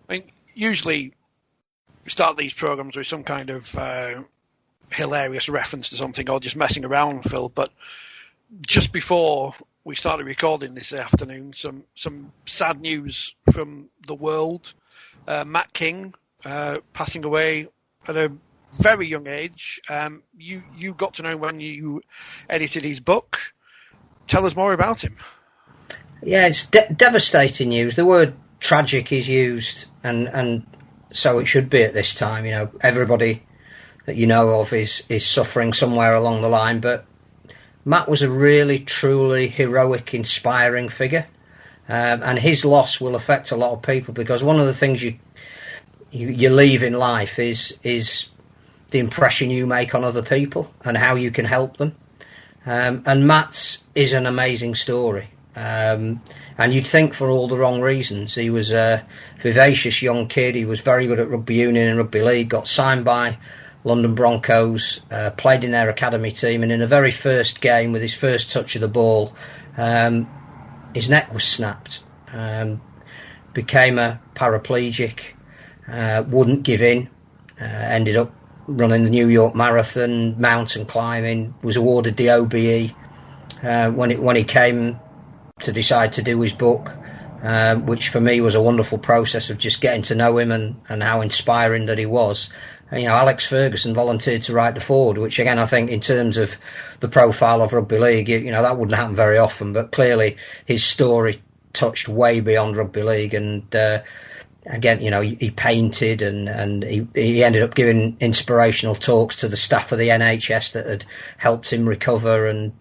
I mean, usually we start these programs with some kind of hilarious reference to something or just messing around, Phil. But just before we started recording this afternoon, some sad news from the world. Matt King passing away at a very young age. You got to know when you edited his book. Tell us more about him. Yeah, it's devastating news. The word tragic is used, and so it should be at this time. You know, everybody that you know of is suffering somewhere along the line, but Matt was a really, truly heroic, inspiring figure, and his loss will affect a lot of people, because one of the things you leave in life is the impression you make on other people and how you can help them. And Matt's is an amazing story. And you'd think for all the wrong reasons. He was a vivacious young kid. He was very good at rugby union and rugby league, got signed by London Broncos, played in their academy team, and in the very first game, with his first touch of the ball, his neck was snapped. Became a paraplegic, wouldn't give in, ended up running the New York Marathon, mountain climbing, was awarded the OBE when he came to decide to do his book, which for me was a wonderful process of just getting to know him and how inspiring that he was. And, you know, Alex Ferguson volunteered to write the foreword, which again I think in terms of the profile of rugby league, you know, that wouldn't happen very often, but clearly his story touched way beyond rugby league. And again, you know, he painted and he ended up giving inspirational talks to the staff of the NHS that had helped him recover, and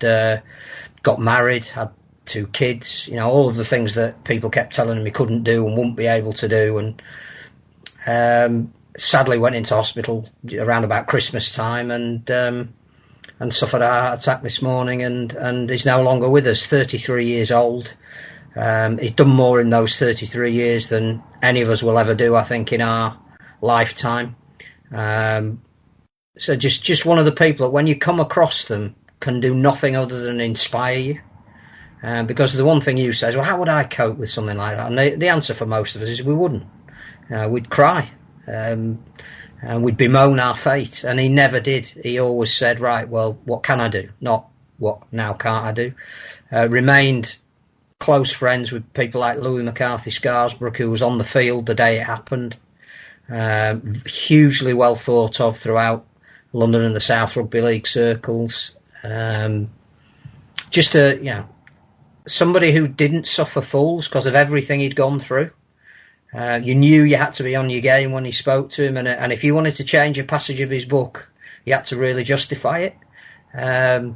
got married, had 2 kids, you know, all of the things that people kept telling him he couldn't do and wouldn't be able to do. And sadly went into hospital around about Christmas time and suffered a heart attack this morning, and he's no longer with us, 33 years old. He's done more in those 33 years than any of us will ever do, I think, in our lifetime. So just one of the people that when you come across them can do nothing other than inspire you. Because the one thing you say is, well, how would I cope with something like that? And the answer for most of us is we wouldn't. We'd cry. And we'd bemoan our fate. And he never did. He always said, right, well, what can I do? Not what now can't I do? Remained close friends with people like Louis McCarthy-Scarsbrook, who was on the field the day it happened. Hugely well thought of throughout London and the South Rugby League circles. Just a, you know, somebody who didn't suffer fools because of everything he'd gone through. You knew you had to be on your game when he spoke to him, and if you wanted to change a passage of his book, you had to really justify it.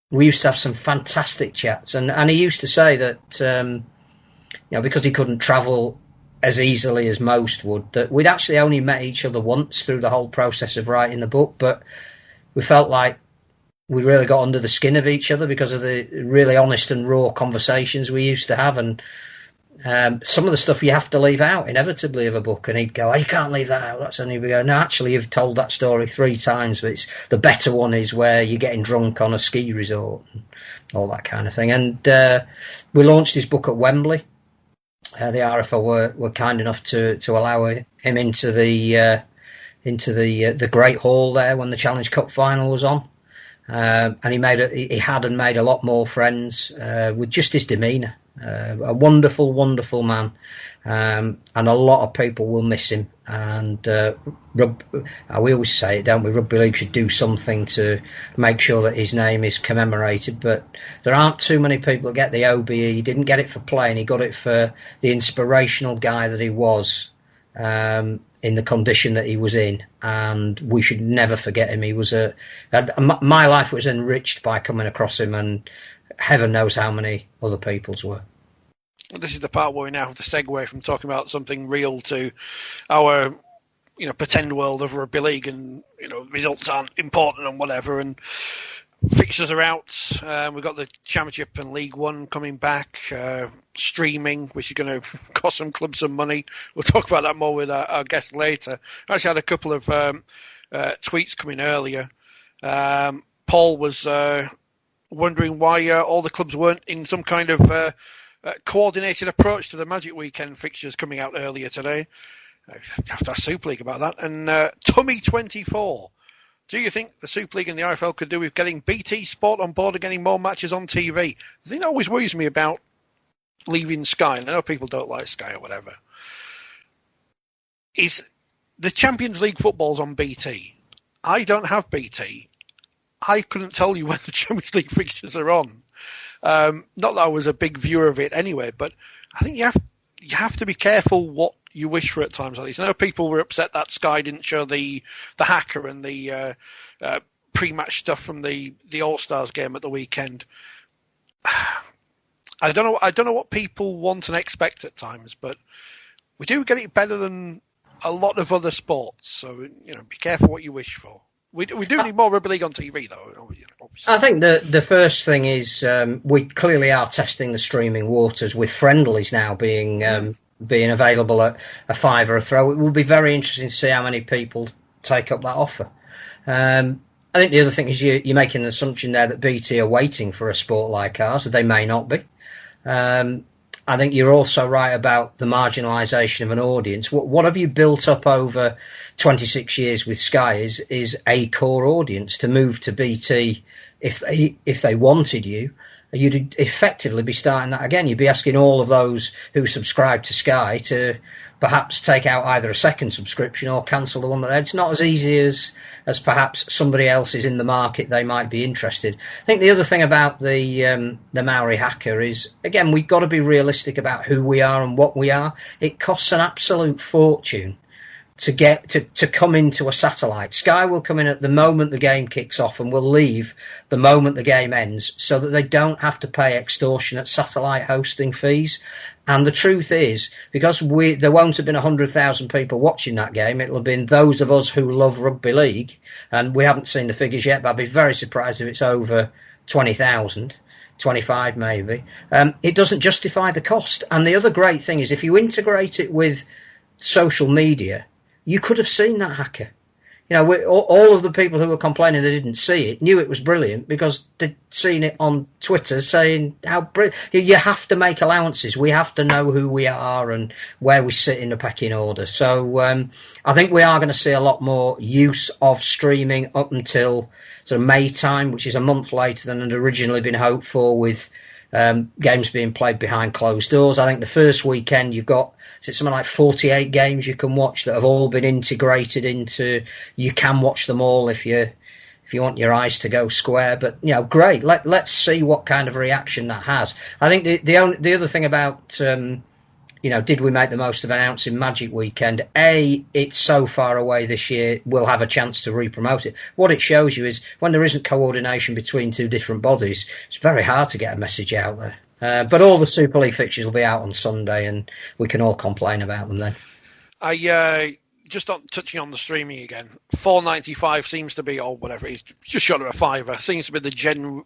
We used to have some fantastic chats, and he used to say that, you know, because he couldn't travel as easily as most would, that we'd actually only met each other once through the whole process of writing the book, but we felt like we really got under the skin of each other because of the really honest and raw conversations we used to have. And some of the stuff you have to leave out inevitably of a book, and he'd go, oh, you can't leave that out, that's only, we go, no, actually you've told that story 3 times, but it's the better one is where you're getting drunk on a ski resort and all that kind of thing. And we launched his book at Wembley. The RFL were kind enough to allow him into the Great Hall there when the Challenge Cup final was on. And he had made a lot more friends with just his demeanour. A wonderful, wonderful man, and a lot of people will miss him. And we always say it, don't we? Rugby League should do something to make sure that his name is commemorated. But there aren't too many people that get the OBE. He didn't get it for playing; he got it for the inspirational guy that he was. In the condition that he was in, and we should never forget him. He was my life was enriched by coming across him, and heaven knows how many other people's were. Well, this is the part where we now have to segue from talking about something real to our, you know, pretend world of rugby league, and, you know, results aren't important and whatever, and fixtures are out. We've got the Championship and League One coming back, streaming, which is going to cost some clubs some money. We'll talk about that more with our guest later. I actually had a couple of tweets coming earlier. Paul was wondering why all the clubs weren't in some kind of coordinated approach to the Magic Weekend fixtures coming out earlier today. I have to ask Super League about that. And Tummy24. Do you think the Super League and the IFL could do with getting BT Sport on board and getting more matches on TV? The thing that always worries me about leaving Sky, and I know people don't like Sky or whatever, is the Champions League football's on BT. I don't have BT. I couldn't tell you when the Champions League fixtures are on. Not that I was a big viewer of it anyway, but I think you have to be careful what you wish for at times like these. I know people were upset that Sky didn't show the hacker and the pre-match stuff from the All-Stars game at the weekend. I don't know what people want and expect at times, but we do get it better than a lot of other sports. So be careful what you wish for. We do need more Rugby League on TV, though. Obviously. I think the first thing is we clearly are testing the streaming waters with friendlies now being available at a fiver a throw. It will be very interesting to see how many people take up that offer. I think the other thing is you're making an assumption there that BT are waiting for a sport like ours. They may not be. I think you're also right about the marginalisation of an audience. What have you built up over 26 years with Sky is a core audience. To move to BT, if they wanted you, you'd effectively be starting that again. You'd be asking all of those who subscribe to Sky to perhaps take out either a second subscription or cancel the one that they had. It's not as easy as perhaps somebody else is in the market they might be interested. I think the other thing about the Maori hacker is, again, we've got to be realistic about who we are and what we are. It costs an absolute fortune to get to come into a satellite. Sky will come in at the moment the game kicks off and will leave the moment the game ends, so that they don't have to pay extortionate satellite hosting fees. And the truth is, because there won't have been 100,000 people watching that game, it'll have been those of us who love rugby league, and we haven't seen the figures yet, but I'd be very surprised if it's over 20,000. 25 maybe. It doesn't justify the cost. And the other great thing is, if you integrate it with social media, you could have seen that hacker. All of the people who were complaining they didn't see it knew it was brilliant because they'd seen it on Twitter saying how brilliant. You have to make allowances. We have to know who we are and where we sit in the pecking order. So I think we are going to see a lot more use of streaming up until sort of May time, which is a month later than had originally been hoped for, with games being played behind closed doors. I think the first weekend you've got something like 48 games you can watch that have all been integrated into. You can watch them all if you want your eyes to go square. But great. Let's see what kind of reaction that has. I think the other thing about did we make the most of announcing Magic Weekend? It's so far away this year, we'll have a chance to re-promote it. What it shows you is when there isn't coordination between two different bodies, it's very hard to get a message out there. But all the Super League fixtures will be out on Sunday, and we can all complain about them then. Just touching on the streaming again, $4.95 seems to be, or whatever it is, just short of a fiver, seems to be the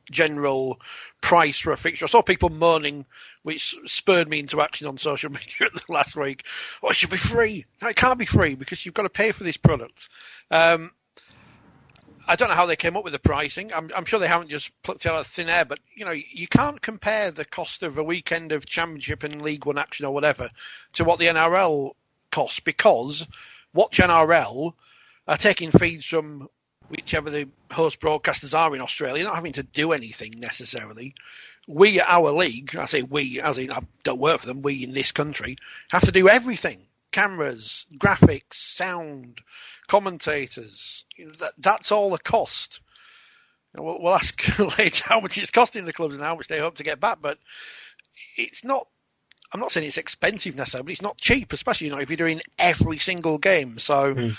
general price for a fixture. I saw people moaning, which spurred me into action on social media last week. Oh, it should be free. No, it can't be free because you've got to pay for this product. I don't know how they came up with the pricing. I'm sure they haven't just plucked it out of thin air, but you can't compare the cost of a weekend of Championship and League One action or whatever to what the NRL costs, because Watch NRL are taking feeds from whichever the host broadcasters are in Australia, not having to do anything necessarily. We, our league, I say we, as in I don't work for them, we in this country, have to do everything. Cameras, graphics, sound, commentators. That's all the cost. We'll ask later how much it's costing the clubs and how much they hope to get back, but it's not. I'm not saying it's expensive necessarily, but it's not cheap, especially if you're doing every single game. So,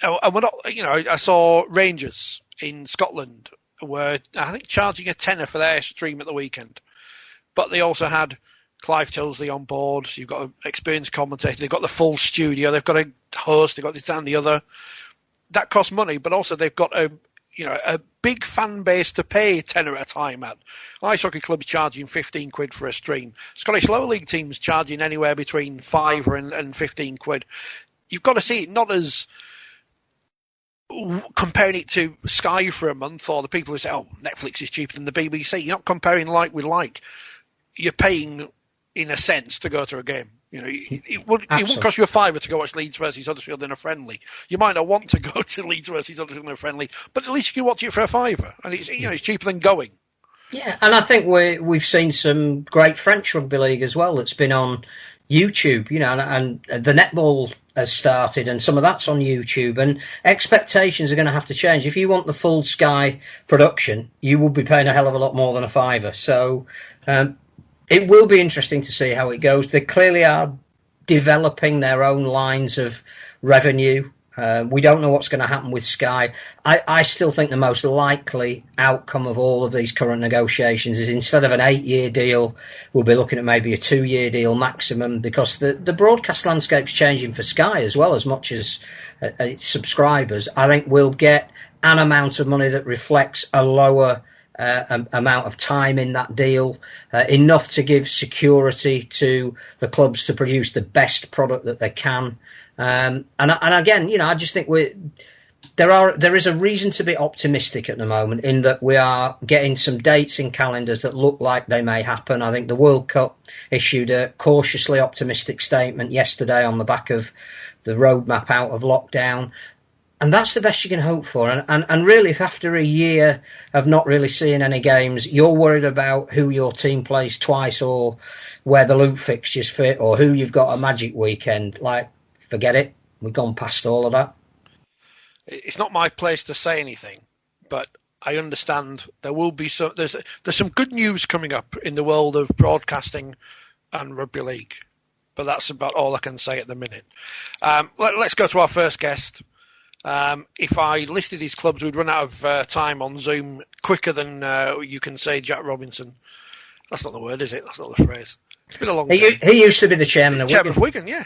and we're not. I saw Rangers in Scotland were, I think, charging a tenner for their stream at the weekend, but they also had Clive Tilsley on board. So you've got an experienced commentator. They've got the full studio. They've got a host. They've got this and the other. That costs money, but also they've got a big fan base to pay tenner at a time at. Ice hockey clubs charging 15 quid for a stream. Scottish lower league teams charging anywhere between £5 and 15 quid. You've got to see it not as comparing it to Sky for a month, or the people who say, oh, Netflix is cheaper than the BBC. You're not comparing like with like. You're paying, in a sense, to go to a game. You know, it wouldn't cost you a fiver to go watch Leeds versus Huddersfield in a friendly. You might not want to go to Leeds versus Huddersfield in a friendly, but at least you can watch it for a fiver, and it's cheaper than going. Yeah, and I think we've seen some great French rugby league as well that's been on YouTube, and the netball has started, and some of that's on YouTube, and expectations are going to have to change. If you want the full Sky production, you will be paying a hell of a lot more than a fiver. So it will be interesting to see how it goes. They clearly are developing their own lines of revenue. We don't know what's going to happen with Sky. I still think the most likely outcome of all of these current negotiations is instead of an 8-year deal, we'll be looking at maybe a 2-year deal maximum, because the broadcast landscape's changing for Sky as well, as much as its subscribers. I think we'll get an amount of money that reflects a lower amount of time in that deal, enough to give security to the clubs to produce the best product that they can. And again, I just think there is a reason to be optimistic at the moment, in that we are getting some dates in calendars that look like they may happen. I think the World Cup issued a cautiously optimistic statement yesterday on the back of the roadmap out of lockdown. And that's the best you can hope for. And really, if after a year of not really seeing any games, you're worried about who your team plays twice, or where the loot fixtures fit, or who you've got a magic weekend, forget it. We've gone past all of that. It's not my place to say anything, but I understand there will be there's some good news coming up in the world of broadcasting and rugby league, but that's about all I can say at the minute. Let's go to our first guest. If I listed his clubs, we'd run out of time on Zoom quicker than you can say Jack Robinson. That's not the word, is it? That's not the phrase. It's been a long time. He used to be the chairman of Wigan. Yeah.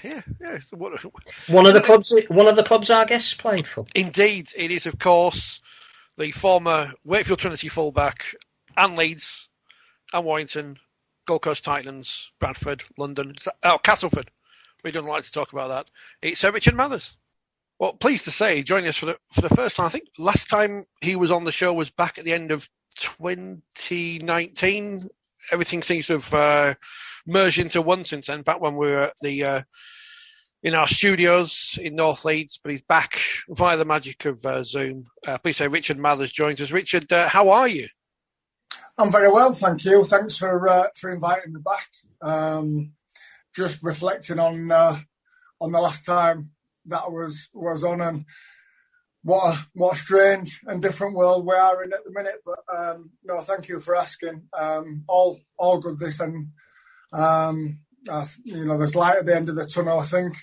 One of the clubs our guests played for. Indeed, it is, of course, the former Wakefield Trinity fullback, and Leeds, and Warrington, Gold Coast Titans, Bradford, London, Castleford. We don't like to talk about that. It's Richard Mathers. Well, pleased to say, joining us for the first time. I think last time he was on the show was back at the end of 2019. Everything seems to have merged into one since then, back when we were at in our studios in North Leeds, but he's back via the magic of Zoom. Please say Richard Mathers joins us. Richard, how are you? I'm very well, thank you. Thanks for inviting me back. Just reflecting on the last time that was on, and what a strange and different world we are in at the minute. But no, thank you for asking. All good this, and there's light at the end of the tunnel. I think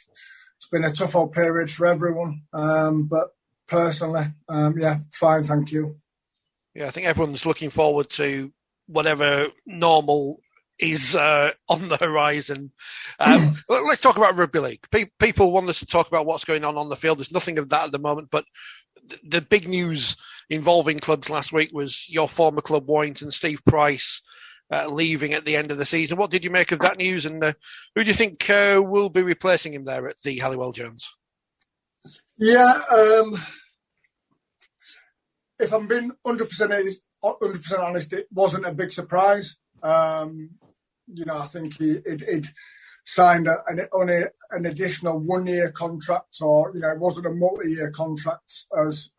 it's been a tough old period for everyone, but personally, fine, thank you. Yeah, I think everyone's looking forward to whatever normal is on the horizon. Let's talk about rugby league. People want us to talk about what's going on the field. There's nothing of that at the moment, but the big news involving clubs last week was your former club, Warrington, Steve Price, leaving at the end of the season. What did you make of that news, and who do you think will be replacing him there at the Halliwell Jones? Yeah, if I'm being 100% honest, it wasn't a big surprise. I think he'd signed only an additional 1-year contract, or it wasn't a multi-year contract as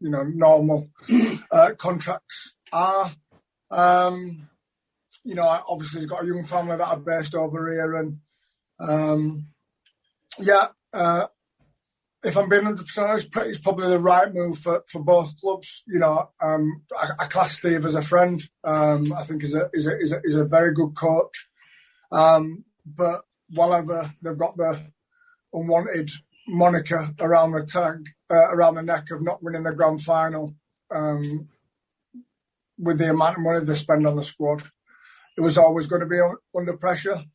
normal contracts are. Obviously he's got a young family that are based over here, and if I'm being 100% honest, it's probably the right move for both clubs. I class Steve as a friend. I think he's a very good coach. But whatever, they've got the unwanted moniker around the neck of not winning the grand final. With the amount of money they spend on the squad, it was always going to be under pressure.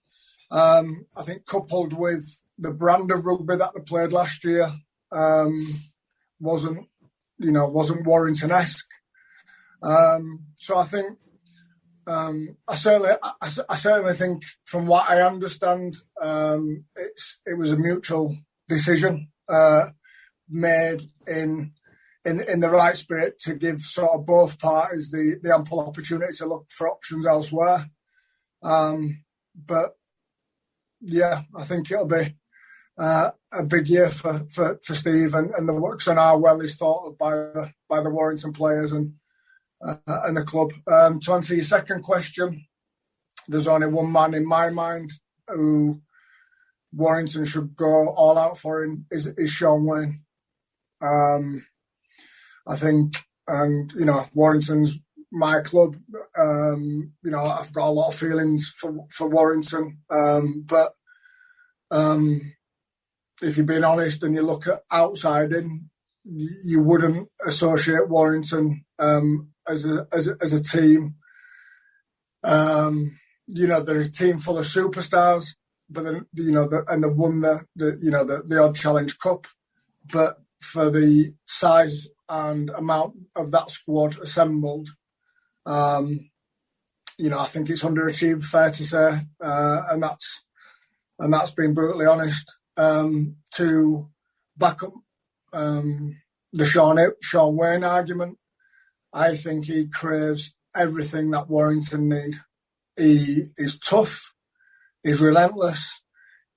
I think coupled with the brand of rugby that they played last year, wasn't Warrington-esque. So I think I certainly think, from what I understand, it was a mutual decision made in the right spirit to give sort of both parties the ample opportunity to look for options elsewhere. But yeah, I think it'll be a big year for Steve and the works on how well he's thought of by the Warrington players and the club. To answer your second question, there's only one man in my mind who Warrington should go all out for is Sean Wayne. I think, and Warrington's my club. I've got a lot of feelings for Warrington, but if you're being honest and you look at outside in, you wouldn't associate Warrington as a team. They're a team full of superstars, but then and they've won the Odd Challenge Cup. But for the size and amount of that squad assembled, I think it's underachieved, fair to say, and that's being brutally honest. To back up the Sean Wayne argument, I think he craves everything that Warrington need. He is tough, he's relentless,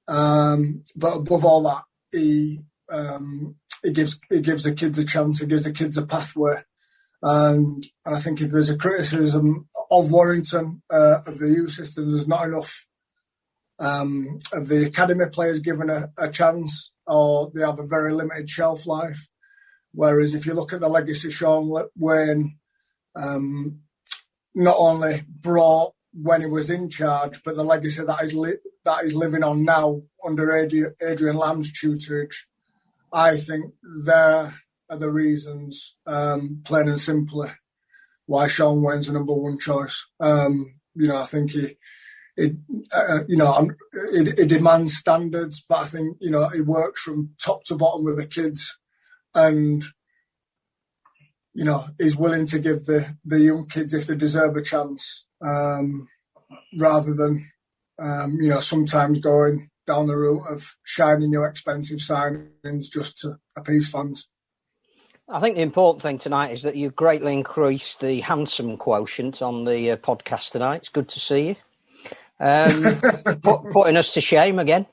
but above all that, he gives the kids a chance, he gives the kids a pathway. And I think if there's a criticism of Warrington, of the youth system, there's not enough of the academy players given a chance, or they have a very limited shelf life. Whereas if you look at the legacy Sean Wayne not only brought when he was in charge, but the legacy that is living on now under Adrian Lamb's tutorage, I think there are the reasons, plain and simply, why Sean Wayne's the number one choice. I think he demands standards, but I think he works from top to bottom with the kids, and he's willing to give the young kids, if they deserve a chance, rather than sometimes going down the route of shiny new expensive signings just to appease fans. I think the important thing tonight is that you've greatly increased the handsome quotient on the podcast tonight. It's good to see you. Putting us to shame again.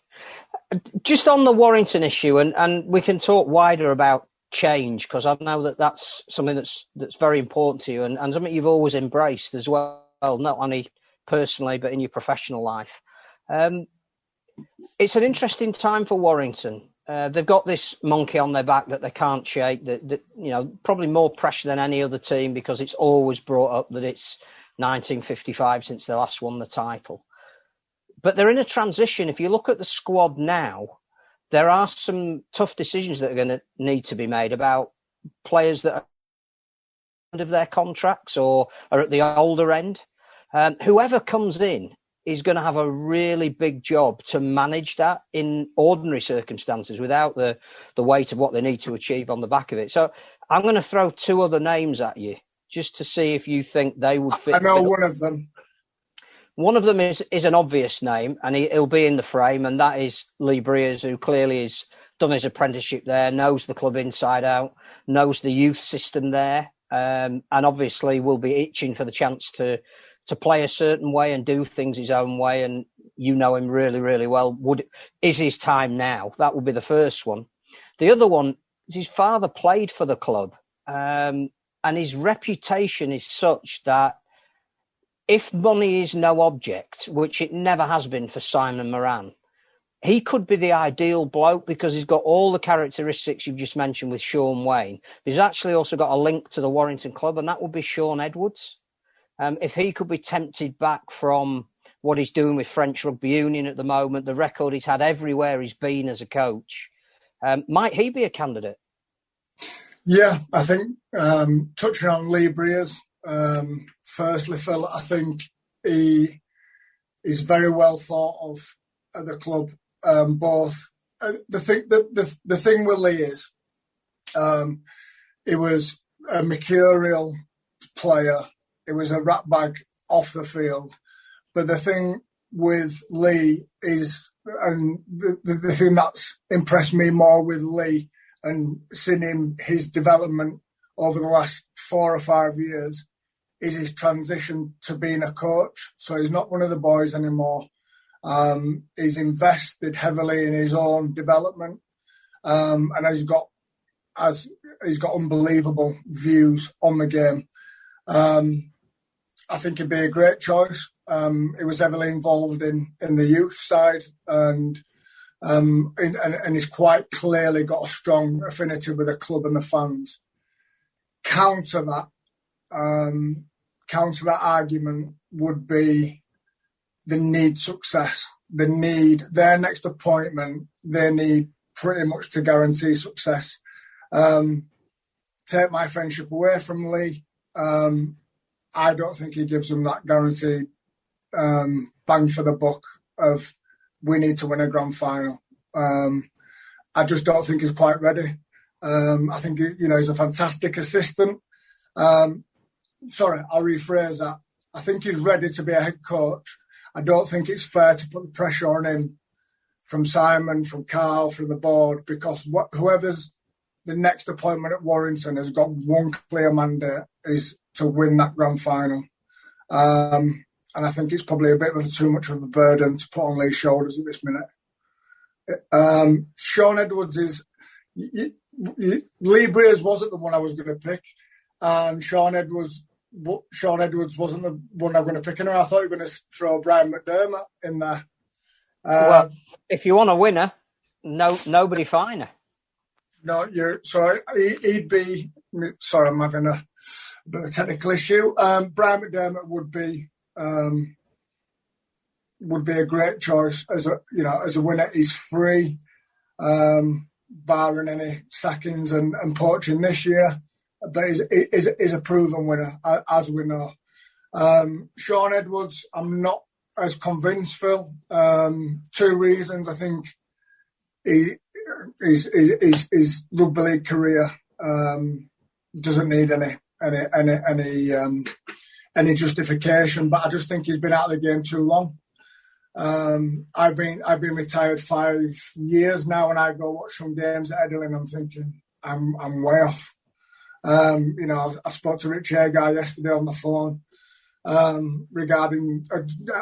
Just on the Warrington issue, and we can talk wider about change, because I know that that's something that's very important to you, and something you've always embraced as well, not only personally but in your professional life. It's an interesting time for Warrington. They've got this monkey on their back that they can't shake. That probably more pressure than any other team, because it's always brought up that it's 1955 since they last won the title. But they're in a transition. If you look at the squad now, there are some tough decisions that are going to need to be made about players that are at the end of their contracts or are at the older end. Whoever comes in is going to have a really big job to manage that in ordinary circumstances without the weight of what they need to achieve on the back of it. So I'm going to throw two other names at you just to see if you think they would fit. I know one of them. One of them is an obvious name, and he'll be in the frame, and that is Lee Briers, who clearly has done his apprenticeship there, knows the club inside out, knows the youth system there, and obviously will be itching for the chance to play a certain way and do things his own way. And you know him really, really well. Is his time now? That would be the first one. The other one is his father played for the club, and his reputation is such that if money is no object, which it never has been for Simon Moran, he could be the ideal bloke, because he's got all the characteristics you've just mentioned with Sean Wayne. He's actually also got a link to the Warrington club, and that would be Sean Edwards. If he could be tempted back from what he's doing with French Rugby Union at the moment, the record he's had everywhere he's been as a coach, might he be a candidate? Yeah, I think touching on Lee Briers, firstly, Phil, I think he is very well thought of at the club. Both the thing with Lee is he was a mercurial player. It was a rat bag off the field. But the thing with Lee is, and the thing that's impressed me more with Lee and seeing his development over the last 4 or 5 years, is his transition to being a coach. So he's not one of the boys anymore. He's invested heavily in his own development, and he's got unbelievable views on the game. I think he'd be a great choice. He was heavily involved in the youth side, and he's quite clearly got a strong affinity with the club and the fans. Counter that argument would be the need success. Their next appointment, they need pretty much to guarantee success. Take my friendship away from Lee. I don't think he gives them that guaranteed bang for the buck of we need to win a grand final. I just don't think he's quite ready. I think he's a fantastic assistant. Sorry, I'll rephrase that. I think he's ready to be a head coach. I don't think it's fair to put the pressure on him from Simon, from Carl, from the board, because whoever's the next appointment at Warrington has got one clear mandate, is to win that grand final. And I think it's probably a bit of too much of a burden to put on Lee's shoulders at this minute. Sean Edwards is... Lee Briers wasn't the one I was going to pick, and Sean Edwards wasn't the one I was going to pick. And I thought you were going to throw Brian McDermott in there. Well, if you want a winner, nobody finer. No, he'd be. Sorry, I'm having a bit of a technical issue. Brian McDermott would be a great choice as a winner. He's free, barring any sackings and poaching this year, but is a proven winner, as we know. Sean Edwards, I'm not as convinced, Phil. 2 reasons. I think his rugby league career doesn't need any justification, but I just think he's been out of the game too long. I've been retired 5 years now, and I go watch some games at Edeling. I'm thinking I'm way off. I spoke to Rich Hagar yesterday on the phone regarding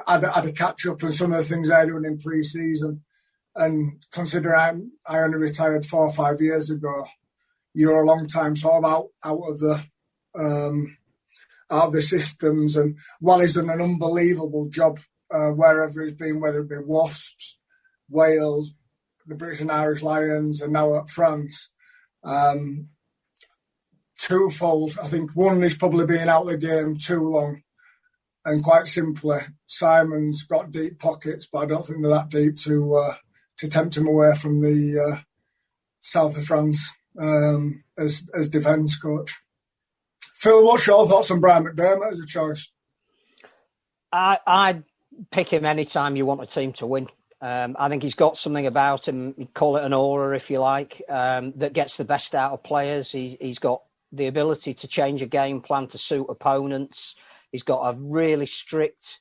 I had a catch up on some of the things they're doing in pre-season, and considering I only retired 4 or 5 years ago, you're a long time sort of out of the systems. And while he's done an unbelievable job wherever he's been, whether it be Wasps, Wales, the British and Irish Lions, and now at France, twofold. I think one is probably being out of the game too long, and quite simply, Simon's got deep pockets, but I don't think they're that deep to tempt him away from the south of France as defence coach. Phil, what's your thoughts on Brian McDermott as a choice? I'd pick him any time you want a team to win. I think he's got something about him, you call it an aura if you like, that gets the best out of players. He's got the ability to change a game plan to suit opponents. He's got a really strict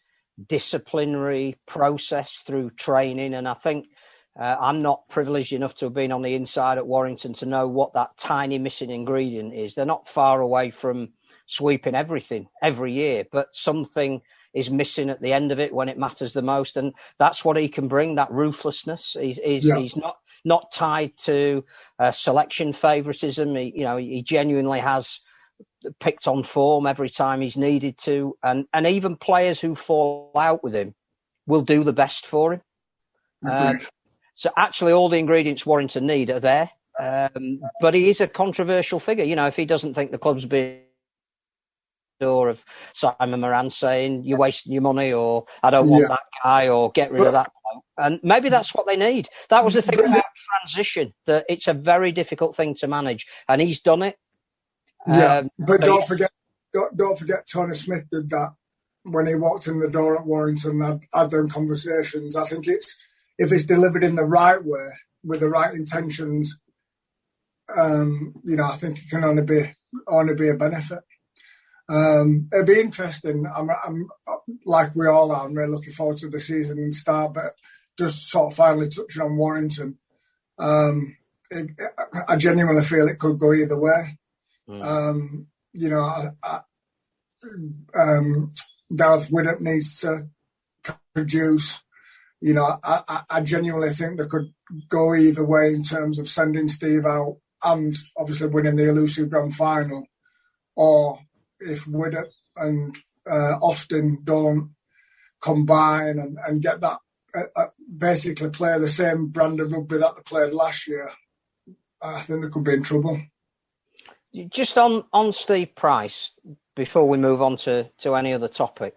disciplinary process through training, and I think I'm not privileged enough to have been on the inside at Warrington to know what that tiny missing ingredient is. They're not far away from sweeping everything every year, but something is missing at the end of it when it matters the most, and that's what he can bring, that ruthlessness. He's not tied to selection favouritism. He genuinely has picked on form every time he's needed to, and even players who fall out with him will do the best for him. So actually all the ingredients Warrington need are there, but he is a controversial figure. If he doesn't think the club's been door of Simon Moran saying you're wasting your money, or I don't want that guy, or get rid of that bloke. And maybe that's what they need. That was the thing about transition, that it's a very difficult thing to manage, and he's done it. But don't forget Tony Smith did that when he walked in the door at Warrington. I'd done conversations. I think if it's delivered in the right way with the right intentions, I think it can only be a benefit. It'd be interesting. I'm like we all are. I'm really looking forward to the season and start, but just sort of finally touching on Warrington, I genuinely feel it could go either way. Gareth Widdop needs to produce. I genuinely think they could go either way in terms of sending Steve out and obviously winning the elusive grand final, or if Widdop and Austin don't combine and get that, basically play the same brand of rugby that they played last year, I think they could be in trouble. Just on Steve Price, before we move on to any other topic,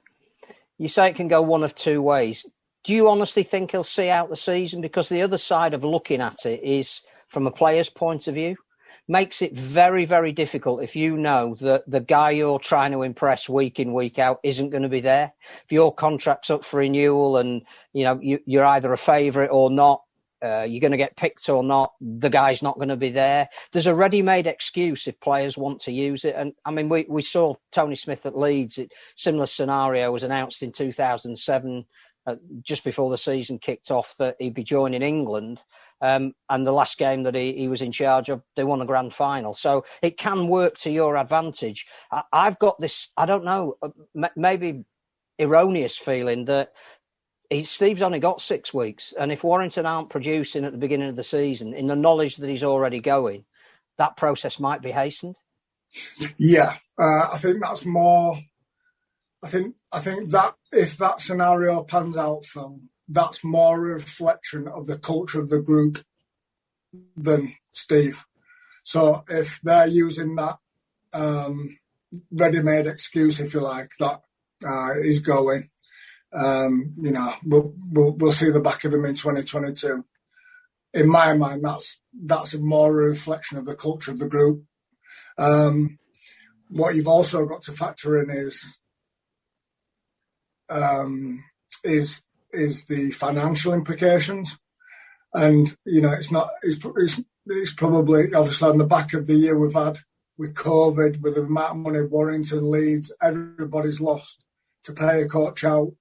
you say it can go one of two ways. Do you honestly think he'll see out the season? Because the other side of looking at it is, from a player's point of view, makes it very, very difficult if you know that the guy you're trying to impress week in, week out isn't going to be there. If your contract's up for renewal and, you're either a favourite or not, you're going to get picked or not, the guy's not going to be there. There's a ready-made excuse if players want to use it. And, I mean, we saw Tony Smith at Leeds. Similar scenario was announced in 2007, just before the season kicked off, that he'd be joining England. And the last game that he was in charge of, they won a grand final. So it can work to your advantage. I've got this, I don't know, maybe erroneous feeling that Steve's only got 6 weeks. And if Warrington aren't producing at the beginning of the season, in the knowledge that he's already going, that process might be hastened. Yeah, I think that's more... I think that if that scenario pans out, Phil, that's more a reflection of the culture of the group than Steve. So if they're using that ready-made excuse, if you like, that is going, we'll see the back of him in 2022. In my mind, that's more a reflection of the culture of the group. What you've also got to factor in is the financial implications, and it's probably obviously on the back of the year we've had with COVID, with the amount of money Warrington, Leeds, everybody's lost to pay a coach out.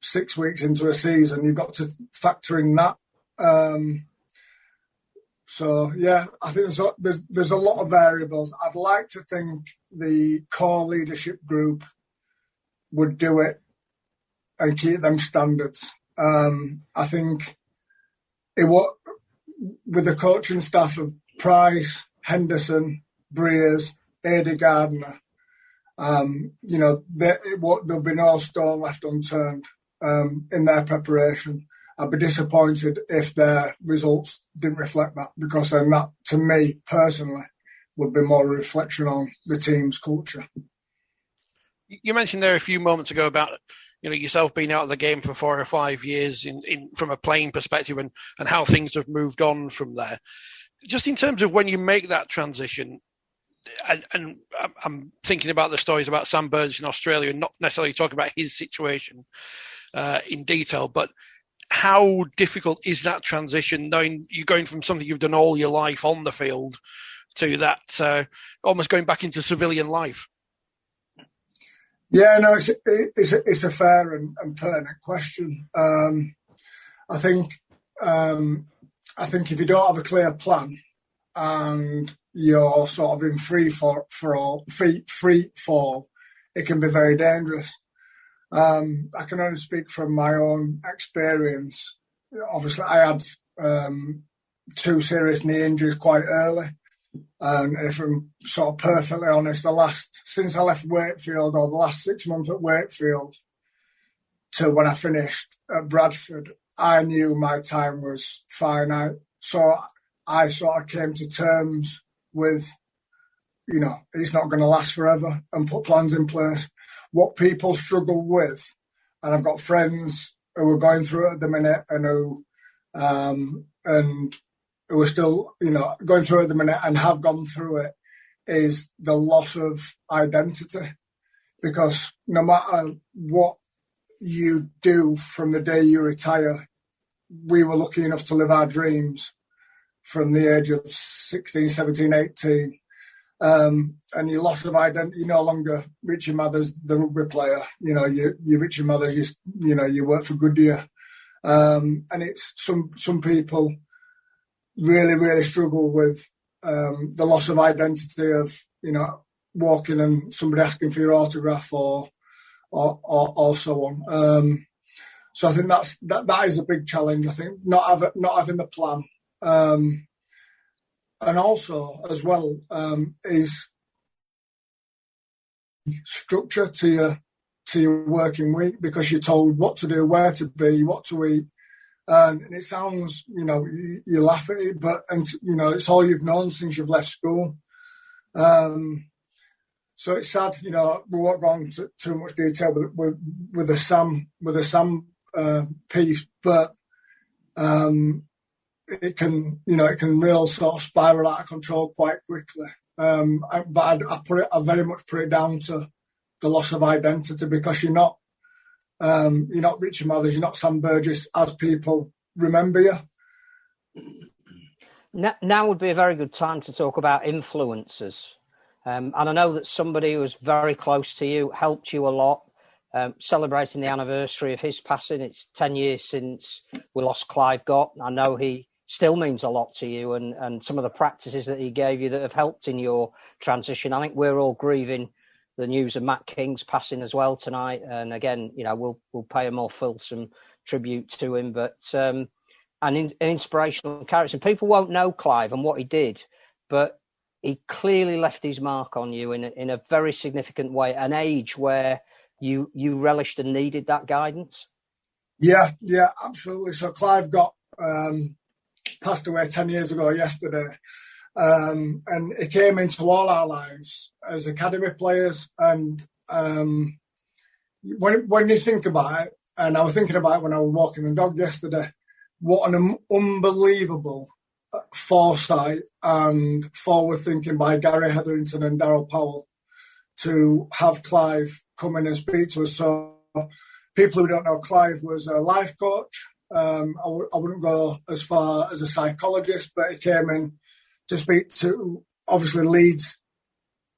6 weeks into a season, you've got to factor in that. So yeah, I think there's a lot of variables. I'd like to think the core leadership group would do it and keep them standards. I think with the coaching staff of Price, Henderson, Breers, Adi Gardner, there'll be no stone left unturned in their preparation. I'd be disappointed if their results didn't reflect that, because then that, to me personally, would be more a reflection on the team's culture. You mentioned there a few moments ago about yourself being out of the game for 4 or 5 years in from a playing perspective and how things have moved on from there. Just in terms of when you make that transition, and I'm thinking about the stories about Sam Burns in Australia, and not necessarily talking about his situation in detail, but how difficult is that transition, knowing you're going from something you've done all your life on the field to that almost going back into civilian life? Yeah, no, it's a fair and pertinent question. I think if you don't have a clear plan and you're sort of in free fall, it can be very dangerous. I can only speak from my own experience. Obviously, I had 2 serious knee injuries quite early. And if I'm sort of perfectly honest, since I left Wakefield, or the last 6 months at Wakefield to when I finished at Bradford, I knew my time was finite. So I sort of came to terms with, it's not going to last forever, and put plans in place. What people struggle with, and I've got friends who are going through it at the minute and who are still, going through it at the minute and have gone through it, is the loss of identity. Because no matter what you do from the day you retire, we were lucky enough to live our dreams from the age of 16, 17, 18. And your loss of identity, you're no longer Richie Mathers, the rugby player. You're Richie Mathers, you work for Goodyear. And it's some people really, really struggle with the loss of identity of, walking and somebody asking for your autograph or so on. So I think that is a big challenge. I think not having the plan, and also as well is structure to your working week, because you're told what to do, where to be, what to eat. And it sounds, you laugh at it, but it's all you've known since you've left school. So it's sad, we won't go into too much detail with the Sam piece, but it can real sort of spiral out of control quite quickly. But I very much put it down to the loss of identity, because you're not Richard Mathers, you're not Sam Burgess as people remember you. Now would be a very good time to talk about influences. And I know that somebody who was very close to you, helped you a lot, celebrating the anniversary of his passing. It's 10 years since we lost Clive Gott. I know he still means a lot to you, and some of the practices that he gave you that have helped in your transition. I think we're all grieving the news of Matt King's passing as well tonight. And again, we'll pay a more fulsome tribute to him, but an inspirational character. People won't know Clive and what he did, but he clearly left his mark on you in a very significant way, an age where you relished and needed that guidance. Yeah, absolutely. So Clive Gott passed away 10 years ago yesterday. And he came into all our lives as academy players. And when you think about it, and I was thinking about it when I was walking the dog yesterday, what an unbelievable foresight and forward thinking by Gary Hetherington and Darryl Powell to have Clive come in and speak to us. So people who don't know, Clive was a life coach. I wouldn't go as far as a psychologist, but he came in to speak to, obviously Leeds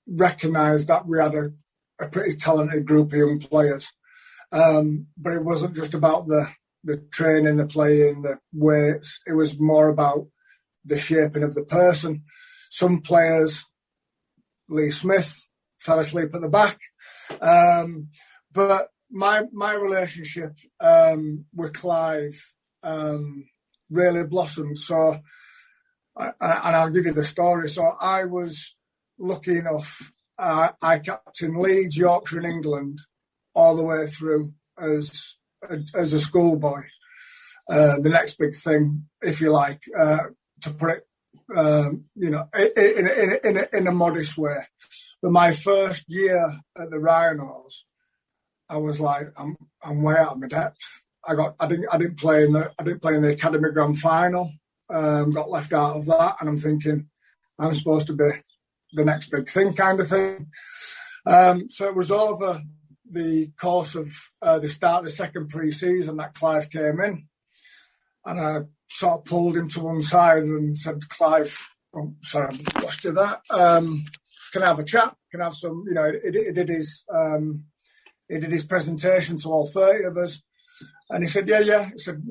recognised that we had a pretty talented group of young players. But it wasn't just about the training, the playing, the weights. It was more about the shaping of the person. Some players, Lee Smith, fell asleep at the back. But my relationship with Clive really blossomed. So, and I'll give you the story. So I was lucky enough, I captained Leeds, Yorkshire and England all the way through as a schoolboy. The next big thing, if you like, to put it, in a modest way. But my first year at the Rhinos, I was like, I'm way out of my depth. I didn't play in the academy grand final. Got left out of that, and I'm thinking I'm supposed to be the next big thing, kind of thing. So it was over the course of the start of the second pre-season that Clive came in, and I sort of pulled him to one side and said, Clive, oh, sorry, I've lost you there. Can I have a chat? Can I have some, he did his presentation to all 30 of us. And he said, yeah. He said,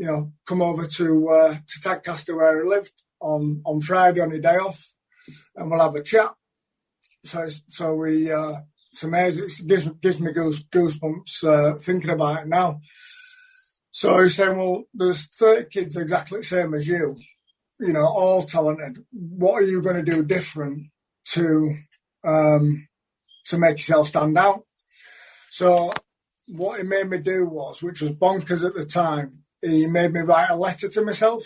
come over to Tadcaster where he lived on Friday on your day off, and we'll have a chat. So we, it's amazing. It gives me goosebumps thinking about it now. So he's saying, well, there's 30 kids exactly the same as you, all talented. What are you going to do different to make yourself stand out? So what he made me do was, which was bonkers at the time, he made me write a letter to myself.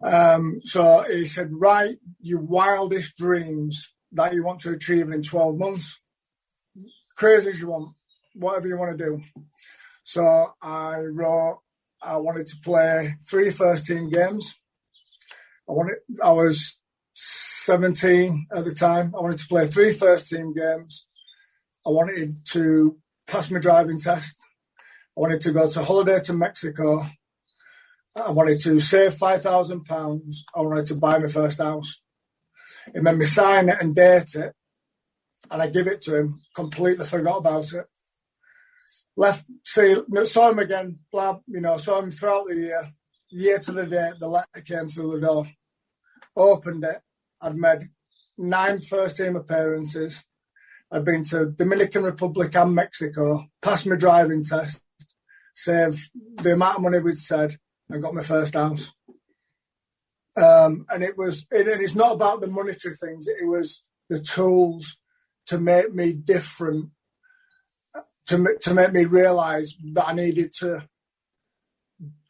So he said, write your wildest dreams that you want to achieve in 12 months. Crazy as you want, whatever you want to do. So I wrote, I wanted to play 3 first-team games. I was 17 at the time. I wanted to play 3 first-team games. I wanted to pass my driving test. I wanted to go to holiday to Mexico. I wanted to save £5,000. I wanted to buy my first house. He made me sign it and date it, and I give it to him. Completely forgot about it. Saw him again. Saw him throughout the year to the day. The letter came through the door. Opened it. I'd made 9 first-team appearances. I'd been to Dominican Republic and Mexico. Passed my driving test. saved the amount of money we'd said, and got my first house. And it's not about the monetary things. It was the tools to make me different, to make me realise that I needed to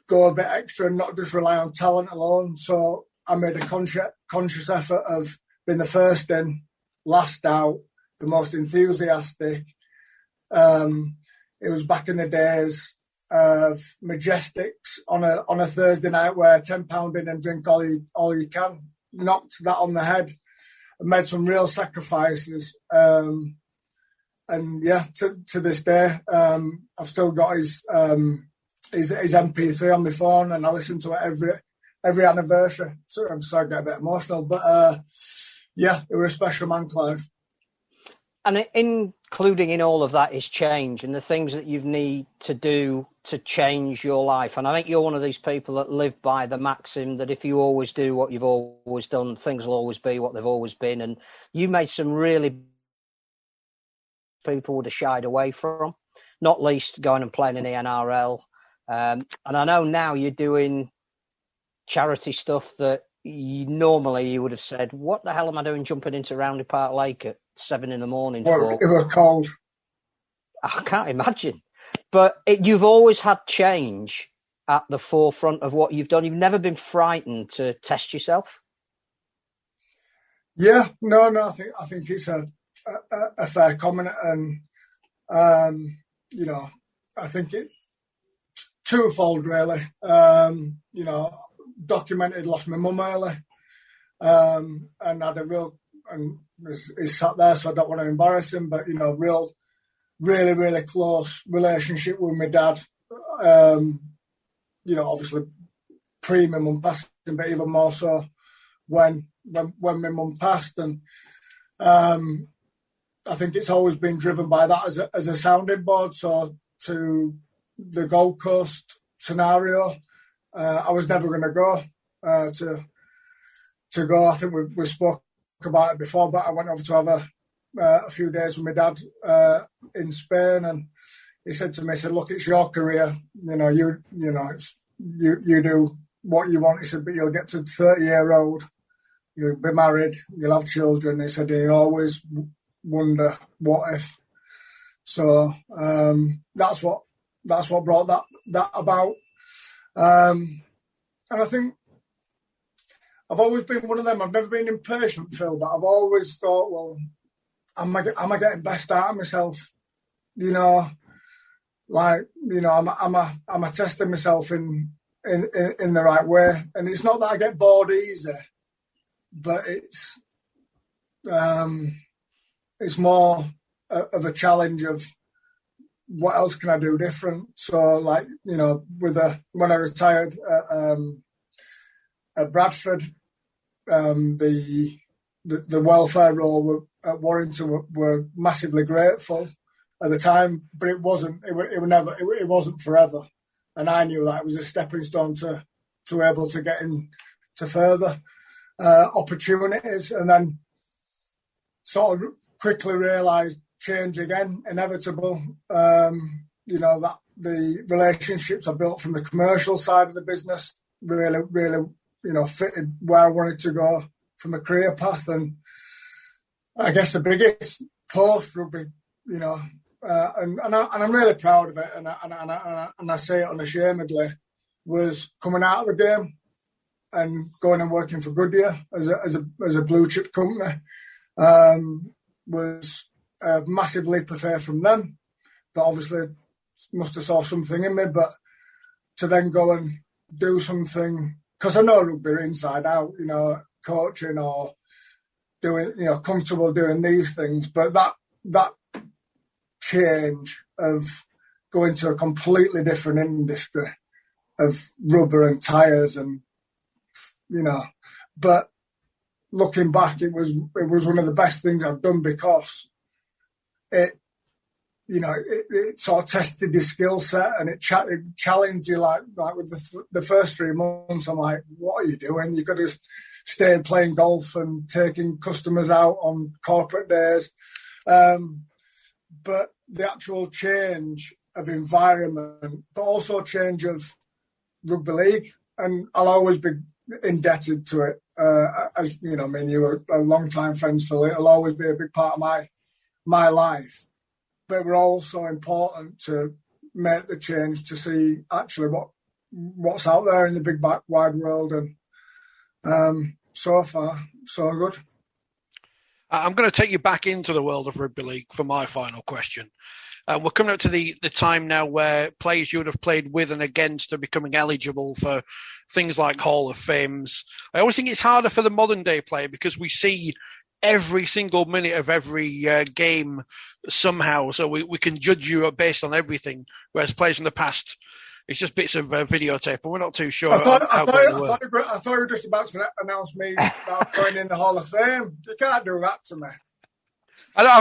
go a bit extra and not just rely on talent alone. So I made a conscious effort of being the first in, last out, the most enthusiastic. It was back in the days of Majestics on a Thursday night where £10 in and drink all you can. Knocked that on the head and made some real sacrifices. And yeah, to this day, I've still got his MP3 on my phone, and I listen to it every anniversary. So I'm sorry, I get a bit emotional, but yeah, it was a special man, Clive. And including in all of that is change and the things that you need to do to change your life. And I think you're one of these people that live by the maxim that if you always do what you've always done, things will always be what they've always been. And you made some really people would have shied away from, not least going and playing in the NRL. And I know now you're doing charity stuff that normally you would have said, what the hell am I doing jumping into Roundy Park Lake at 7 a.m? Well, it was cold. I can't imagine. But you've always had change at the forefront of what you've done. You've never been frightened to test yourself. Yeah, no. I think it's a fair comment, and you know, I think it twofold really. You know, documented lost my mum early, and had a real, and he's sat there, so I don't want to embarrass him, but you know, really close relationship with my dad. You know, obviously pre my mum passing, but even more so when my mum passed, and I think it's always been driven by that as a sounding board. So to the Gold Coast scenario, I was never going to go to go. I think we spoke about it before, but I went over to have a few days with my dad in Spain, and he said to me, he said, look, it's your career, you know, you do what you want. He said, but you'll get to 30-year-old, you'll be married, you'll have children. He said, you'll always wonder what if. So that's what brought that about. And I think I've always been one of them. I've never been impatient, Phil, but I've always thought, well, am I getting best out of myself? You know, like, you know, am I testing myself in the right way? And it's not that I get bored easy, but it's more of a challenge of what else can I do different. So, like, you know, when I retired at Bradford, the welfare role at Warrington were massively grateful at the time, but it wasn't. It wasn't forever, and I knew that it was a stepping stone to able to get into further opportunities, and then sort of quickly realised change again, inevitable. You know, that the relationships I built from the commercial side of the business really, you know, fitted where I wanted to go from a career path. And I guess the biggest post rugby, you know, and I'm really proud of it, and I say it unashamedly, was coming out of the game and going and working for Goodyear as a blue chip company. Was a massive leap of faith from them, but obviously must have saw something in me. But to then go and do something, because I know rugby inside out, you know, coaching or doing, you know, comfortable doing these things, but that change of going to a completely different industry of rubber and tyres, and you know, but looking back, it was one of the best things I've done, because it, you know, it sort of tested your skill set, and it challenged you. Like with the first 3 months, I'm like, what are you doing? You could have stayed playing golf and taking customers out on corporate days. But the actual change of environment, but also change of rugby league. And I'll always be indebted to it. As you know, I mean, you were a long-time friends, Phil. It'll always be a big part of my life. But it was also important to make the change to see actually what's out there in the big wide world. And so far, so good. I'm going to take you back into the world of rugby league for my final question. We're coming up to the time now where players you would have played with and against are becoming eligible for things like Hall of Fames. I always think it's harder for the modern day player because we see every single minute of every game somehow, so we can judge you based on everything, whereas players in the past, it's just bits of videotape, and we're not too sure how great they were. I thought you were just about to announce me about going in the Hall of Fame. You can't do that to me. I don't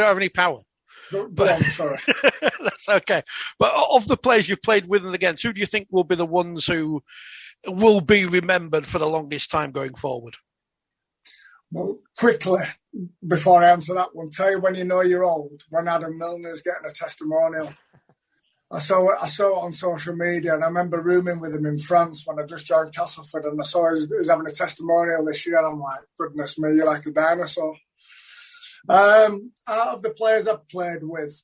have any power. Go on, sorry. That's okay. But of the players you've played with and against, who do you think will be the ones who will be remembered for the longest time going forward? Well, quickly, before I answer that one, tell you when you know you're old, when Adam Milner's getting a testimonial. I saw it on social media, and I remember rooming with him in France when I just joined Castleford, and I saw he was having a testimonial this year, and I'm like, goodness me, you're like a dinosaur. Out of the players I've played with,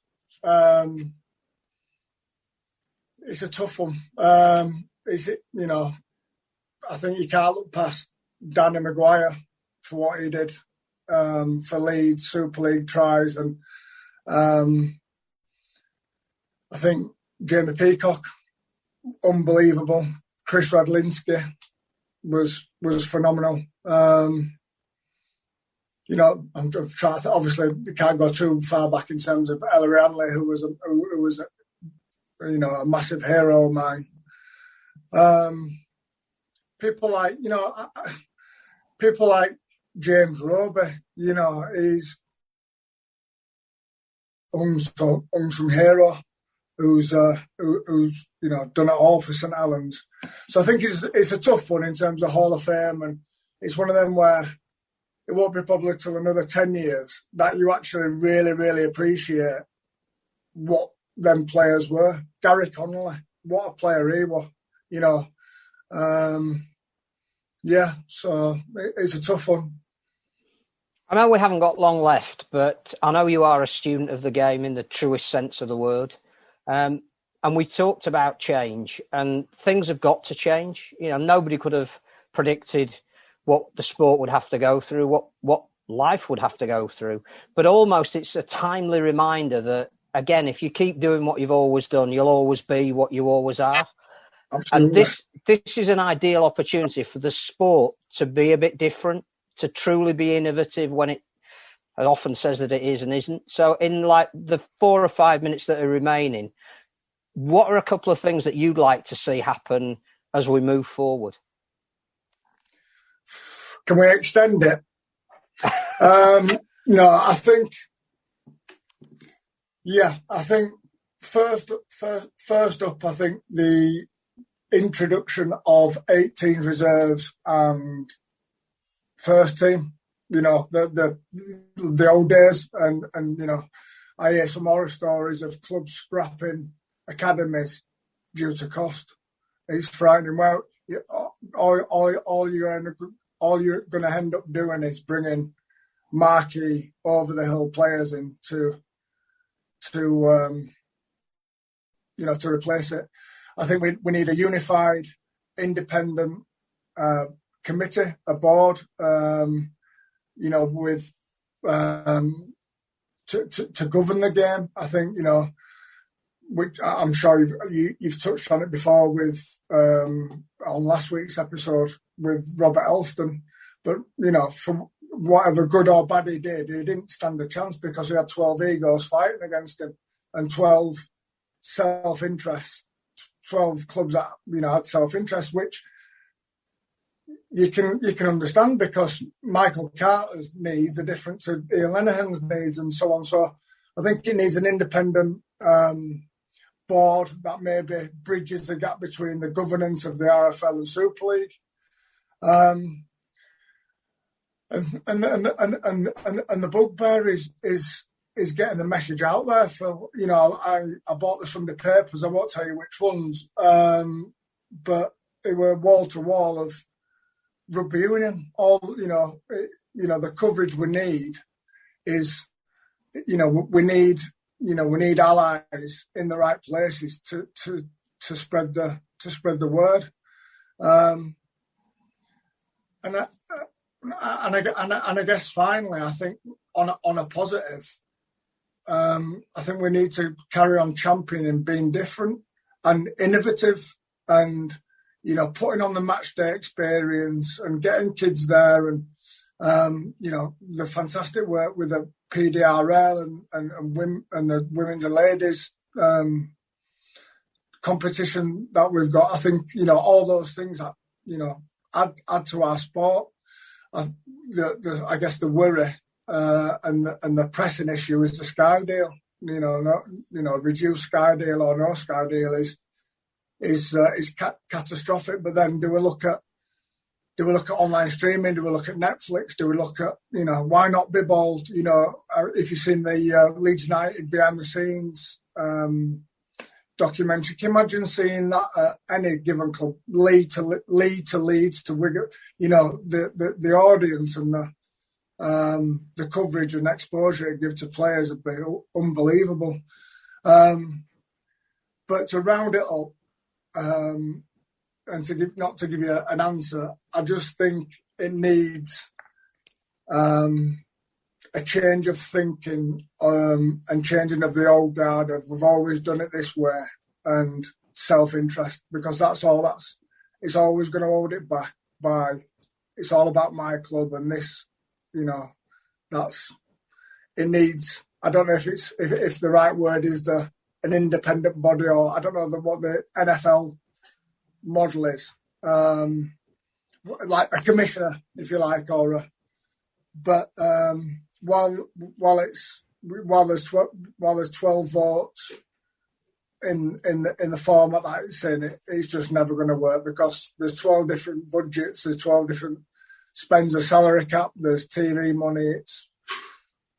it's a tough one. I think you can't look past Danny Maguire for what he did for Leeds, Super League tries, and I think Jamie Peacock, unbelievable. Chris Radlinski was phenomenal. I'm trying to obviously you can't go too far back in terms of Ellery Hanley, who was a massive hero of mine. People like James Roby, he's unsung hero who's done it all for St Helens. So I think it's a tough one in terms of Hall of Fame, and it's one of them where it won't be probably till another 10 years that you actually really, really appreciate what them players were. Gary Connolly, what a player he was, so it's a tough one. I know we haven't got long left, but I know you are a student of the game in the truest sense of the word. And we talked about change, and things have got to change. Nobody could have predicted what the sport would have to go through, what life would have to go through. But almost it's a timely reminder that, again, if you keep doing what you've always done, you'll always be what you always are. Absolutely. And this is an ideal opportunity for the sport to be a bit different, to truly be innovative when it often says that it is and isn't. So in like the 4 or 5 minutes that are remaining, what are a couple of things that you'd like to see happen as we move forward? Can we extend it? No, I think first up, I think the introduction of 18 reserves and first team, the old days, and I hear some horror stories of clubs scrapping academies due to cost. It's frightening. Well, all you're going to end up doing is bringing marquee over the hill players in to replace it. I think we need a unified, independent committee, a board, with to govern the game. I think which I'm sure you've touched on it before with on last week's episode with Robert Elston, but from whatever good or bad he didn't stand a chance because he had 12 egos fighting against him and 12 self-interest, 12 clubs that had self-interest, which you can understand because Michael Carter's needs are different to Ian Lenihan's needs and so on. So I think it needs an independent board that maybe bridges the gap between the governance of the RFL and Super League. And the bugbear is is getting the message out there. For I bought the Sunday papers. I won't tell you which ones, but they were wall to wall of rugby union. All the coverage we need is, we need allies in the right places to spread the word. And I guess finally, I think on a positive, I think we need to carry on championing being different and innovative, and putting on the match day experience and getting kids there, and the fantastic work with the PDRL and the women's and ladies competition that we've got. I think all those things that add to our sport. I guess the worry and the pressing issue is the Sky deal. Reduced Sky deal or no Sky deal is catastrophic. But then do we look at online streaming? Do we look at Netflix? Do we look at why not be bold? If you've seen the Leeds United behind the scenes documentary, can you imagine seeing that at any given club, Lead to Leeds to Wigan? The audience and the coverage and exposure it gives to players would be unbelievable. But to round it up, and not to give you an answer, I just think it needs a change of thinking and changing of the old guard of we've always done it this way and self-interest, because it's always going to hold it back by it's all about my club and this, it needs, I don't know if the right word is an independent body, or I don't know what the NFL model is, like a commissioner, if you like, but while there's 12 votes in the format that it's in, it's just never going to work, because there's 12 different budgets, there's 12 different spends of salary cap, there's TV money.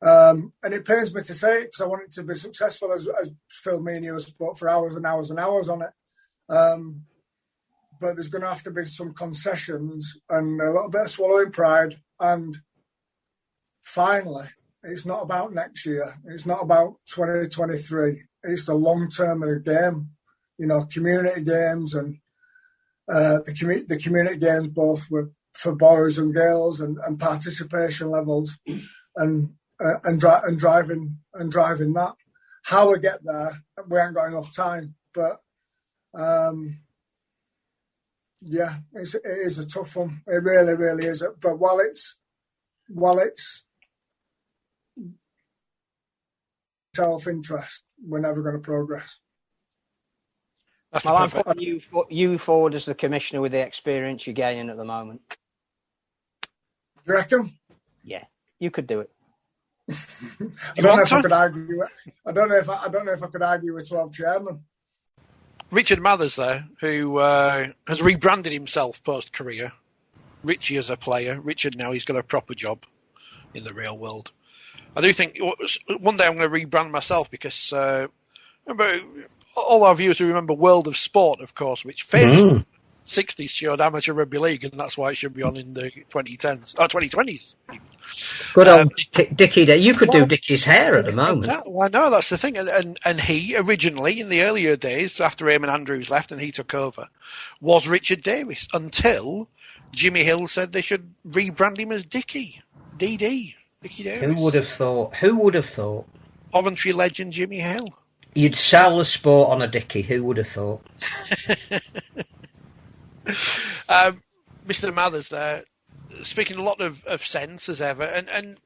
And it pains me to say it because I want it to be successful, as Phil, me and you have spoke for hours and hours and hours on it. But there's going to have to be some concessions and a little bit of swallowing pride. And finally, it's not about next year. It's not about 2023. It's the long term of the game. Community games and the community games, both for boys and girls, and participation levels, and driving that. How we get there, we ain't got enough time. But it is a tough one. It really, really is. But while it's self-interest, we're never going to progress. Well, I'm putting you forward as the commissioner with the experience you're gaining at the moment. You reckon? Yeah, you could do it. I don't know if I could argue. I don't know if I could argue with 12 chairman. Richard Mathers there, who has rebranded himself post-career. Richie as a player. Richard now, he's got a proper job in the real world. I do think one day I'm going to rebrand myself, because remember, all our viewers who remember World of Sport, of course, which famously 60s showed amateur rugby league, and that's why it should be on in the 2010s or 2020s. Good old Dickie. You could do Dickie's hair at the moment. I know, that's the thing. And he originally, in the earlier days, after Eamon Andrews left and he took over, was Richard Davis, until Jimmy Hill said they should rebrand him as Dickie. DD. Dickie Davis. Who would have thought? Coventry legend Jimmy Hill. You'd sell the sport on a Dickie. Who would have thought? Mr. Mathers there, speaking a lot of sense as ever, and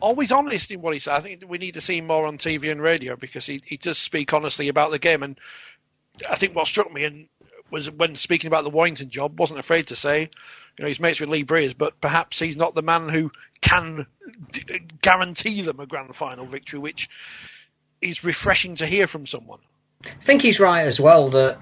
always honest in what he says. I think we need to see him more on TV and radio, because he does speak honestly about the game. And I think what struck me was when speaking about the Warrington job, wasn't afraid to say, he's mates with Lee Breers, but perhaps he's not the man who can guarantee them a grand final victory, which is refreshing to hear from someone. I think he's right as well that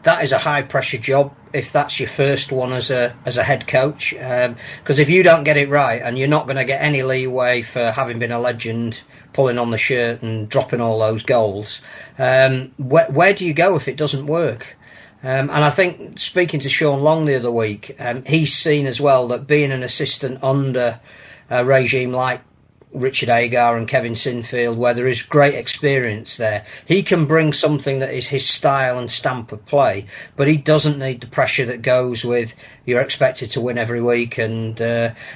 that is a high pressure job if that's your first one as a head coach. Because if you don't get it right, and you're not going to get any leeway for having been a legend, pulling on the shirt and dropping all those goals, where do you go if it doesn't work? And I think, speaking to Sean Long the other week, he's seen as well that being an assistant under a regime like Richard Agar and Kevin Sinfield, where there is great experience there, he can bring something that is his style and stamp of play, but he doesn't need the pressure that goes with you're expected to win every week, and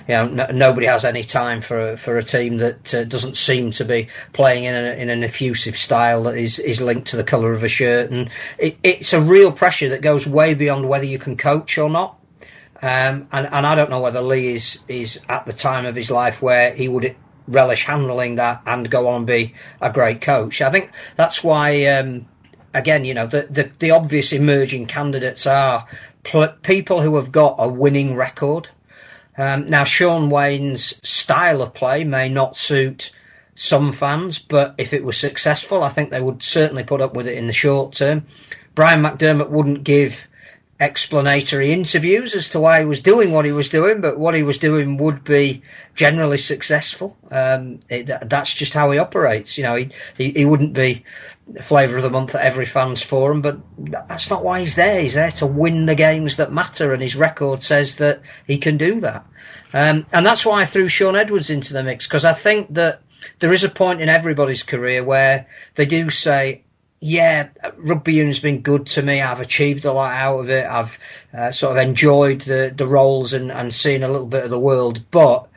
nobody has any time for a team that doesn't seem to be playing in an effusive style that is linked to the colour of a shirt, and it's a real pressure that goes way beyond whether you can coach or not. And I don't know whether Lee is at the time of his life where he would relish handling that and go on and be a great coach. I think that's why, again, the obvious emerging candidates are people who have got a winning record. Now, Sean Wayne's style of play may not suit some fans, but if it was successful, I think they would certainly put up with it in the short term. Brian McDermott wouldn't give explanatory interviews as to why he was doing what he was doing, but what he was doing would be generally successful. That's just how he operates. He wouldn't be flavour of the month at every fans forum, but that's not why he's there. He's there to win the games that matter, and his record says that he can do that. And that's why I threw Sean Edwards into the mix, because I think that there is a point in everybody's career where they do say, yeah, rugby union's been good to me. I've achieved a lot out of it. I've sort of enjoyed the roles and seen a little bit of the world. But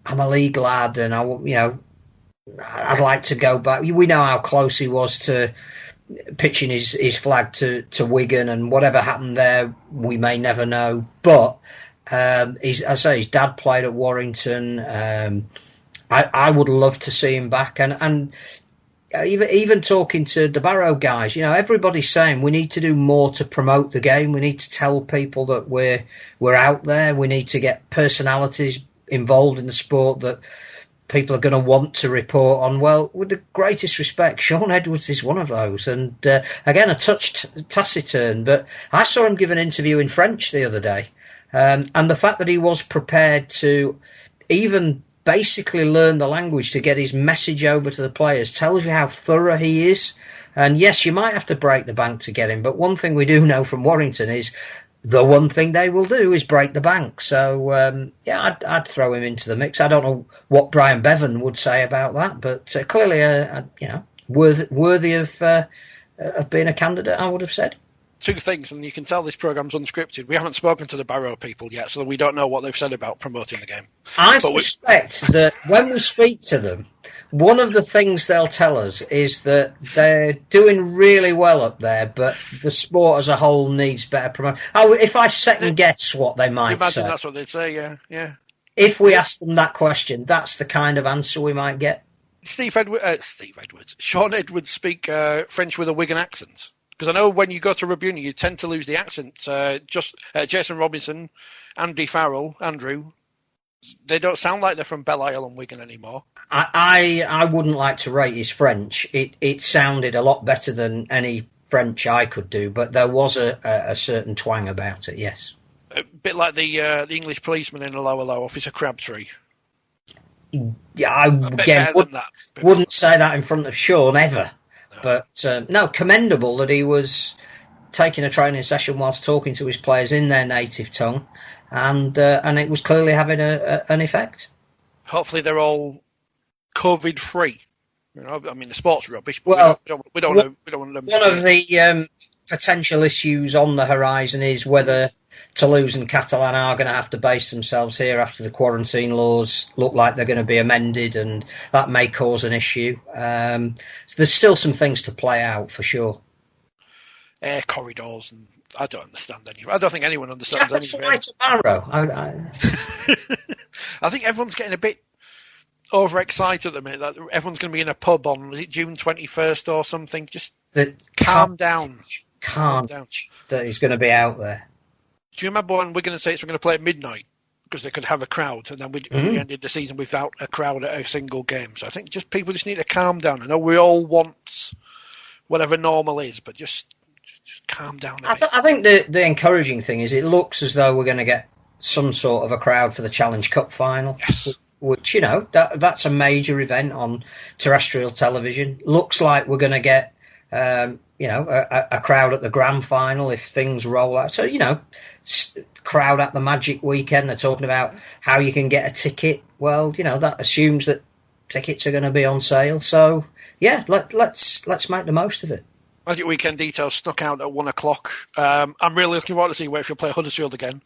I'm a league lad, and I'd like to go back. We know how close he was to pitching his flag to Wigan, and whatever happened there, we may never know. But his dad played at Warrington. I would love to see him back, and even talking to the Barrow guys, everybody's saying we need to do more to promote the game. We need to tell people that we're out there. We need to get personalities involved in the sport that people are going to want to report on. Well, with the greatest respect, Sean Edwards is one of those. And again, a touch taciturn, but I saw him give an interview in French the other day. And the fact that he was prepared to even basically learn the language to get his message over to the players tells you how thorough he is. And yes, you might have to break the bank to get him, but one thing we do know from Warrington is the one thing they will do is break the bank. So I'd throw him into the mix. I don't know what Brian Bevan would say about that, but clearly worthy of being a candidate, I would have said. Two things, and you can tell this programme's unscripted. We haven't spoken to the Barrow people yet, so we don't know what they've said about promoting the game. I suspect that when we speak to them, one of the things they'll tell us is that they're doing really well up there, but the sport as a whole needs better promotion. If I second guess what they might say. Imagine that's what they'd say, yeah. If we ask them that question, that's the kind of answer we might get. Sean Edwards speak French with a Wigan accent. Because I know when you go to Rugby Union, you tend to lose the accent. Jason Robinson, Andy Farrell, Andrew, they don't sound like they're from Belle Isle and Wigan anymore. I wouldn't like to rate his French. It sounded a lot better than any French I could do, but there was a certain twang about it, yes. A bit like the English policeman in Hello, Hello, Officer Crabtree. Yeah, I wouldn't say that in front of Sean ever. But no, commendable that he was taking a training session whilst talking to his players in their native tongue, and it was clearly having an effect. Hopefully, they're all COVID free. The sport's rubbish. But we don't want them. One of the potential issues on the horizon is whether Toulouse and Catalan are going to have to base themselves here after the quarantine laws look like they're going to be amended, and that may cause an issue. So there's still some things to play out for sure. Air corridors, and I don't understand any. I don't think anyone understands anything. Tomorrow. I think everyone's getting a bit overexcited at the minute. That everyone's going to be in a pub on, was it June 21st or something? Just calm down. Calm down. That he's going to be out there. Do you remember when Wigan and Saints were going to play at midnight because they could have a crowd, and then we ended the season without a crowd at a single game? So I think people just need to calm down. I know we all want whatever normal is, but just calm down a bit. I think the encouraging thing is it looks as though we're going to get some sort of a crowd for the Challenge Cup final. Yes. Which, that's a major event on terrestrial television. Looks like we're going to get, a crowd at the grand final if things roll out. So, crowd at the Magic weekend. They're talking about how you can get a ticket. Well, that assumes that tickets are going to be on sale. So, yeah, let's make the most of it. Magic weekend details snuck out at 1 o'clock. I'm really looking forward to see Wakefield play Huddersfield again.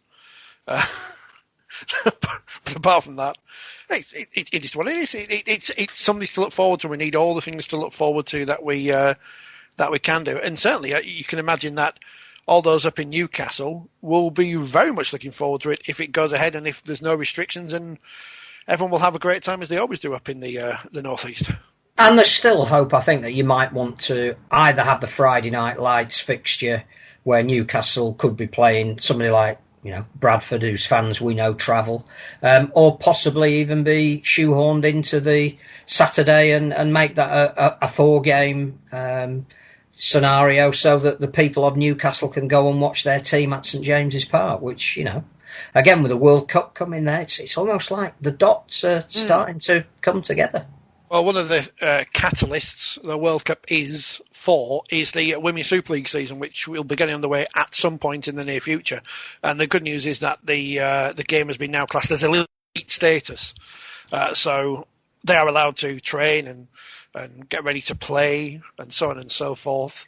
But apart from that, it is what it is. It's something to look forward to. We need all the things to look forward to that we can do, and certainly you can imagine that all those up in Newcastle will be very much looking forward to it if it goes ahead and if there's no restrictions, and everyone will have a great time as they always do up in the northeast. And there's still hope, I think, that you might want to either have the Friday Night Lights fixture where Newcastle could be playing somebody like Bradford, whose fans we know travel, or possibly even be shoehorned into the Saturday and make that a 4-game scenario so that the people of Newcastle can go and watch their team at St James's Park, which, again, with the World Cup coming there, it's almost like the dots are starting to come together. Well, one of the catalysts the World Cup is the Women's Super League season, which will be getting underway at some point in the near future. And the good news is that the game has been now classed as elite status. So they are allowed to train and get ready to play and so on and so forth.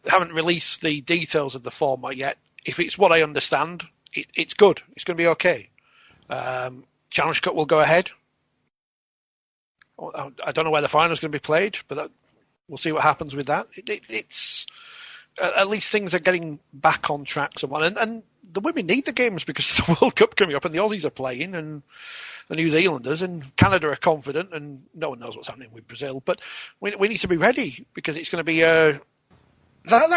They haven't released the details of the format yet. If it's what I understand, it's good. It's going to be okay. Challenge Cup will go ahead. I don't know where the final is going to be played, but we'll see what happens with that. It's at least things are getting back on track somewhat, and the women need the games because the World Cup coming up, and the Aussies are playing, and the New Zealanders and Canada are confident, and no one knows what's happening with Brazil. But we need to be ready because it's going to be that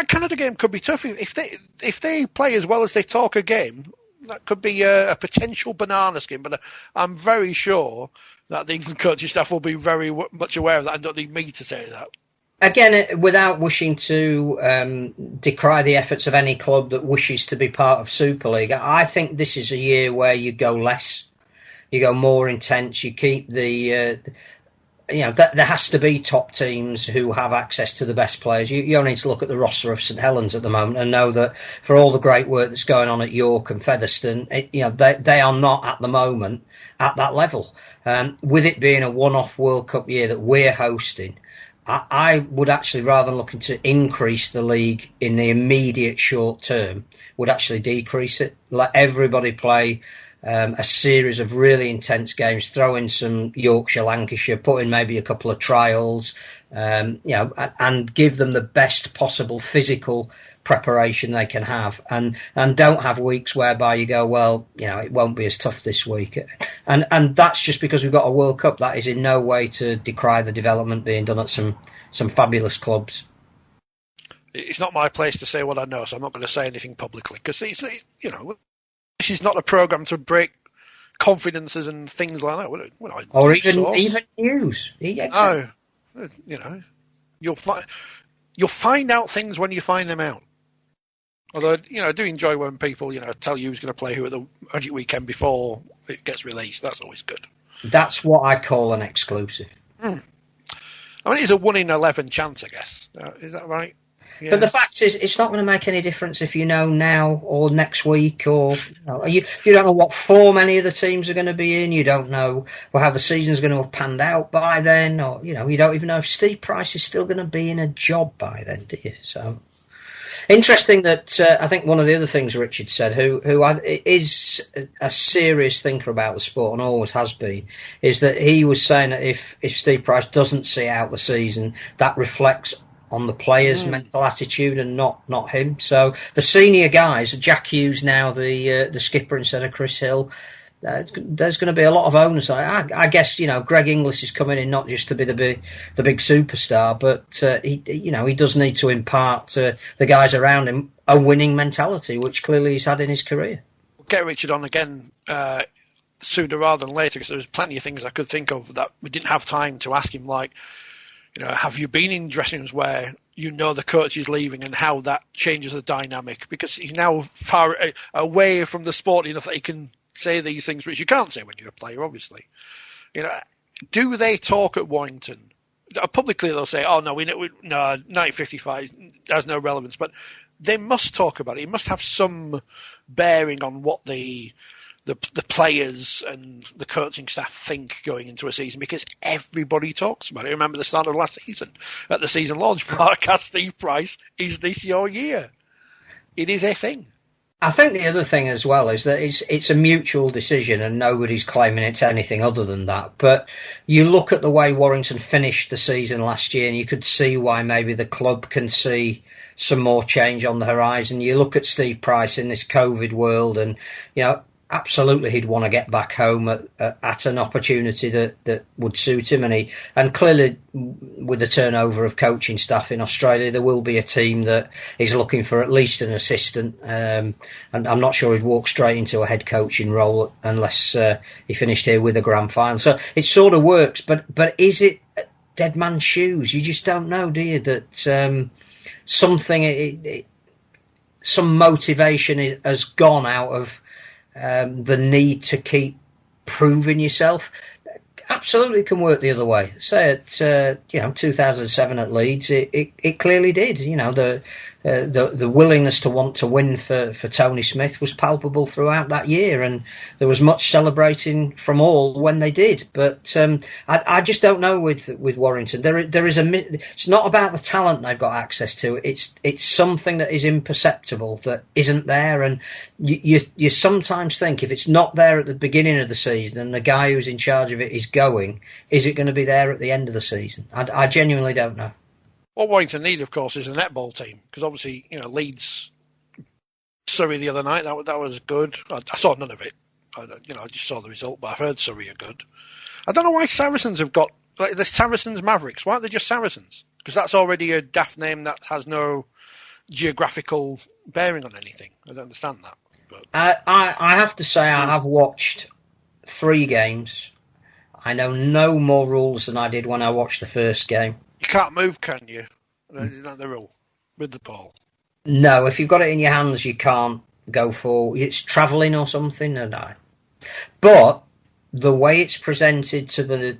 Canada game could be tough if they play as well as they talk a game. That could be a potential banana skin, but I'm very sure that the England coaching staff will be very much aware of that and don't need me to say that. Again, without wishing to decry the efforts of any club that wishes to be part of Super League, I think this is a year where you go less, you go more intense, you keep the... there has to be top teams who have access to the best players. You only need to look at the roster of St Helens at the moment and know that for all the great work that's going on at York and Featherstone, they are not at the moment at that level. With it being a one-off World Cup year that we're hosting, I would actually, rather than looking to increase the league in the immediate short term, would actually decrease it. Let everybody play a series of really intense games, throw in some Yorkshire, Lancashire, put in maybe a couple of trials, and give them the best possible physical preparation they can have, and don't have weeks whereby you go, well, it won't be as tough this week, and that's just because we've got a World Cup. That is in no way to decry the development being done at some fabulous clubs. It's not my place to say what I know, so I'm not going to say anything publicly because this is not a programme to break confidences and things like that. Or even news. No, you'll find out things when you find them out. Although, I do enjoy when people, tell you who's going to play who at the Magic weekend before it gets released. That's always good. That's what I call an exclusive. I mean, it's a 1 in 11 chance, I guess. Is that right? Yeah. But the fact is, it's not going to make any difference if you know now or next week, or you don't know what form any of the teams are going to be in. You don't know how the season's going to have panned out by then, or you don't even know if Steve Price is still going to be in a job by then, do you? So interesting that I think one of the other things Richard said, who is a serious thinker about the sport and always has been, is that he was saying that if Steve Price doesn't see out the season, that reflects on the players' mental attitude and not him. So the senior guys, Jack Hughes now the skipper instead of Chris Hill, there's going to be a lot of onus. I guess Greg Inglis is coming in not just to be the big superstar, but he does need to impart to the guys around him a winning mentality, which clearly he's had in his career. We'll get Richard on again sooner rather than later because there's plenty of things I could think of that we didn't have time to ask him, like. Have you been in dressing rooms where you know the coach is leaving and how that changes the dynamic, because he's now far away from the sport enough that he can say these things which you can't say when you're a player, obviously. You know, do they talk at Warrington? Publicly they'll say, oh, no, no, 1955 has no relevance, but they must talk about it. It must have some bearing on what the players and the coaching staff think going into a season, because everybody talks about it. Remember the start of last season at the season launch podcast, Steve Price, is this your year? It is a thing. I think the other thing as well is that it's a mutual decision and nobody's claiming it's anything other than that. But you look at the way Warrington finished the season last year and you could see why maybe the club can see some more change on the horizon. You look at Steve Price in this COVID world and, you know, absolutely he'd want to get back home at an opportunity that would suit him, and clearly with the turnover of coaching staff in Australia there will be a team that is looking for at least an assistant, and I'm not sure he'd walk straight into a head coaching role unless he finished here with a grand final. So it sort of works, but is it dead man's shoes? You just don't know, do you, that some motivation has gone out of the need to keep proving yourself. Absolutely can work the other way. Say at 2007 at Leeds, it clearly did. You know, the willingness to want to win for Tony Smith was palpable throughout that year, and there was much celebrating from all when they did. But I just don't know with Warrington. There is it's not about the talent they've got access to. It's something that is imperceptible that isn't there, and you sometimes think if it's not there at the beginning of the season and the guy who's in charge of it is it going to be there at the end of the season? I genuinely don't know. What Warrington need, of course, is a netball team, because obviously, you know, Leeds, Surrey the other night, that was good. I saw none of it. I just saw the result, but I've heard Surrey are good. I don't know why Saracens have got, like, the Saracens Mavericks. Why aren't they just Saracens? Because that's already a daft name that has no geographical bearing on anything. I don't understand that. But I have to say I have watched 3 games. I know no more rules than I did when I watched the first game. You can't move, can you? Isn't that the rule with the ball? No, if you've got it in your hands, you can't go for it's travelling or something. No. But the way it's presented to the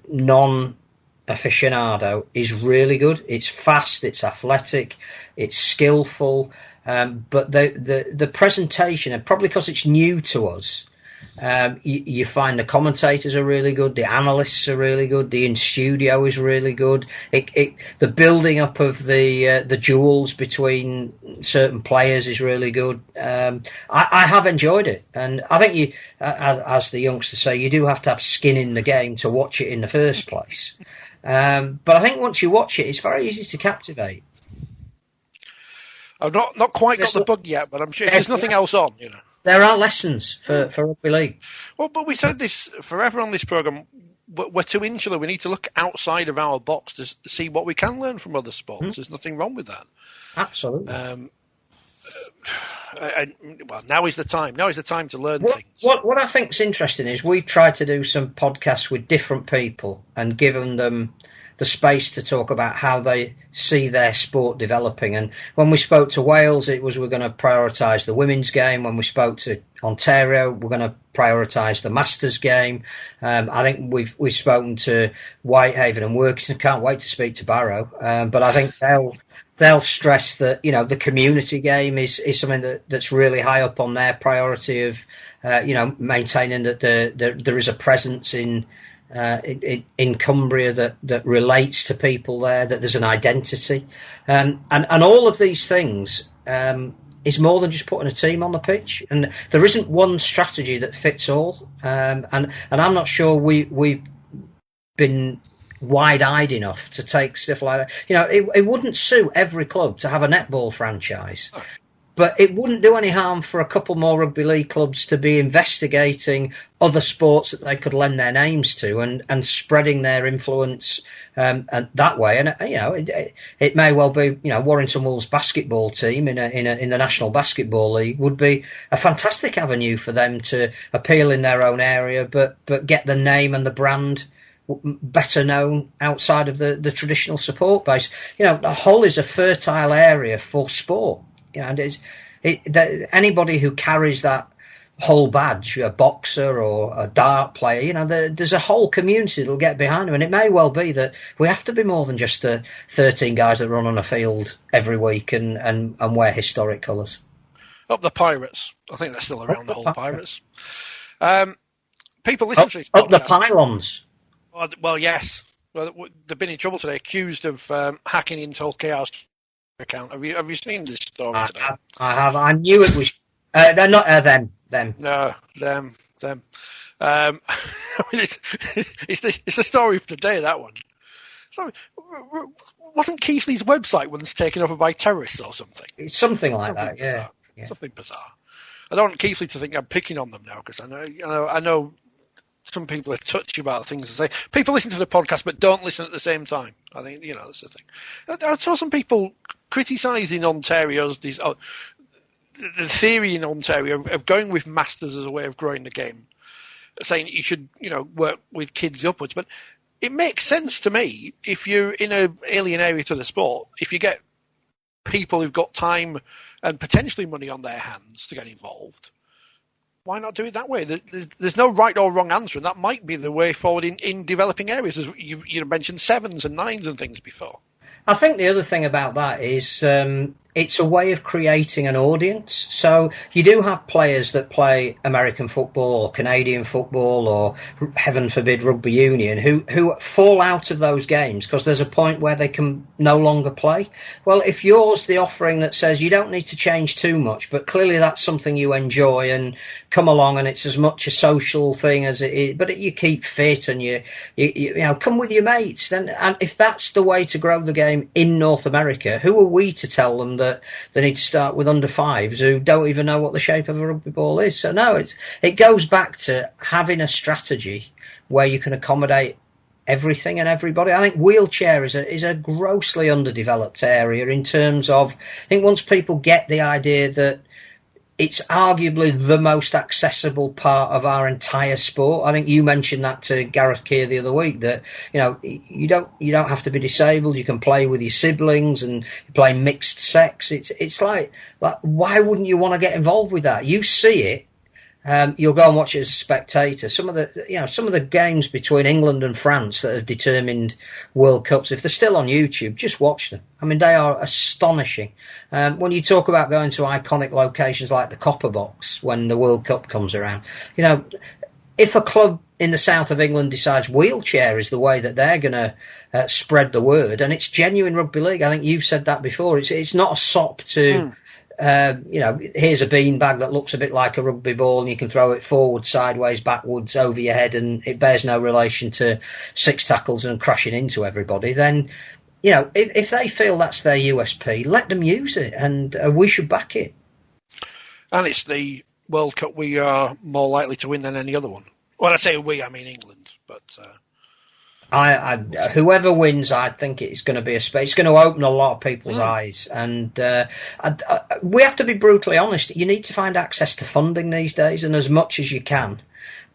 non-aficionado is really good. It's fast, it's athletic, it's skillful. But the presentation, and probably because it's new to us, you find the commentators are really good, the analysts are really good, the in-studio is really good. The building up of the duels between certain players is really good. I have enjoyed it, and I think you, as the youngsters say, you do have to have skin in the game to watch it in the first place. But I think once you watch it, it's very easy to captivate. I've not quite got the bug yet, but I'm sure there's nothing else on, you know. There are lessons for Rugby League. Well, but we said this forever on this programme. We're too insular. We need to look outside of our box to see what we can learn from other sports. There's nothing wrong with that. Absolutely. Well, now is the time. Now is the time to learn things. What I think is interesting is we've tried to do some podcasts with different people and given them the space to talk about how they see their sport developing. And when we spoke to Wales, it was we're going to prioritise the women's game. When we spoke to Ontario, we're going to prioritise the Masters game. I think we've spoken to Whitehaven and Workington. Can't wait to speak to Barrow. But I think they'll stress that, you know, the community game is something that's really high up on their priority of, maintaining that there is a presence in Cumbria that relates to people there, that there's an identity, and all of these things is more than just putting a team on the pitch, and there isn't one strategy that fits all, and I'm not sure we've been wide-eyed enough to take stuff like that. You know, it wouldn't suit every club to have a netball franchise. But it wouldn't do any harm for a couple more rugby league clubs to be investigating other sports that they could lend their names to and spreading their influence that way. And it may well be, Warrington Wolves basketball team in the National Basketball League would be a fantastic avenue for them to appeal in their own area, but get the name and the brand better known outside of the traditional support base. Hull is a fertile area for sport. And anybody who carries that Hull badge, a boxer or a dart player, there's a whole community that'll get behind them. And it may well be that we have to be more than just the 13 guys that run on a field every week and wear historic colours. Up the Pirates. I think they're still around, the Hull Pirates. People listen to this podcast. Up the pylons. Well, yes. Well, they've been in trouble today, accused of hacking into Hull KR's account. Have you seen this story today? I have. I knew it was. They're not them. No, them. I mean, it's the story of the day, that one. So, wasn't Keithley's website once taken over by terrorists or something? It's something like that, yeah. Something bizarre. I don't want Keithley to think I'm picking on them now, because I know some people are touchy about things to say. People listen to the podcast but don't listen at the same time. I think, that's the thing. I saw some people criticising Ontario's the theory in Ontario of going with masters as a way of growing the game, saying you should, work with kids upwards. But it makes sense to me if you're in an alien area to the sport, if you get people who've got time and potentially money on their hands to get involved, why not do it that way? There's no right or wrong answer, and that might be the way forward in developing areas. As you mentioned 7s and 9s and things before. I think the other thing about that is it's a way of creating an audience. So you do have players that play American football or Canadian football or, heaven forbid, rugby union who fall out of those games because there's a point where they can no longer play. Well, if yours the offering that says you don't need to change too much, but clearly that's something you enjoy and come along and it's as much a social thing as it is, but you keep fit and you come with your mates, then, and if that's the way to grow the game in North America, who are we to tell them that they need to start with under 5s who don't even know what the shape of a rugby ball is? So no, it goes back to having a strategy where you can accommodate everything and everybody. I think wheelchair is a grossly underdeveloped area in terms of, I think once people get the idea that it's arguably the most accessible part of our entire sport. I think you mentioned that to Gareth Keir the other week, that you don't have to be disabled. You can play with your siblings and you play mixed sex. It's like why wouldn't you want to get involved with that? You see it. You'll go and watch it as a spectator. Some of the games between England and France that have determined World Cups, if they're still on YouTube, just watch them. I mean, they are astonishing. When you talk about going to iconic locations like the Copper Box when the World Cup comes around, if a club in the south of England decides wheelchair is the way that they're going to spread the word, and it's genuine rugby league. I think you've said that before. It's not a sop to. Here's a beanbag that looks a bit like a rugby ball and you can throw it forward, sideways, backwards, over your head, and it bears no relation to 6 tackles and crashing into everybody. Then, if they feel that's their USP, let them use it, and we should back it. And it's the World Cup we are more likely to win than any other one. When I say we, I mean England, but... whoever wins, I think it's going to be it's going to open a lot of people's eyes, and we have to be brutally honest. You need to find access to funding these days, and as much as you can.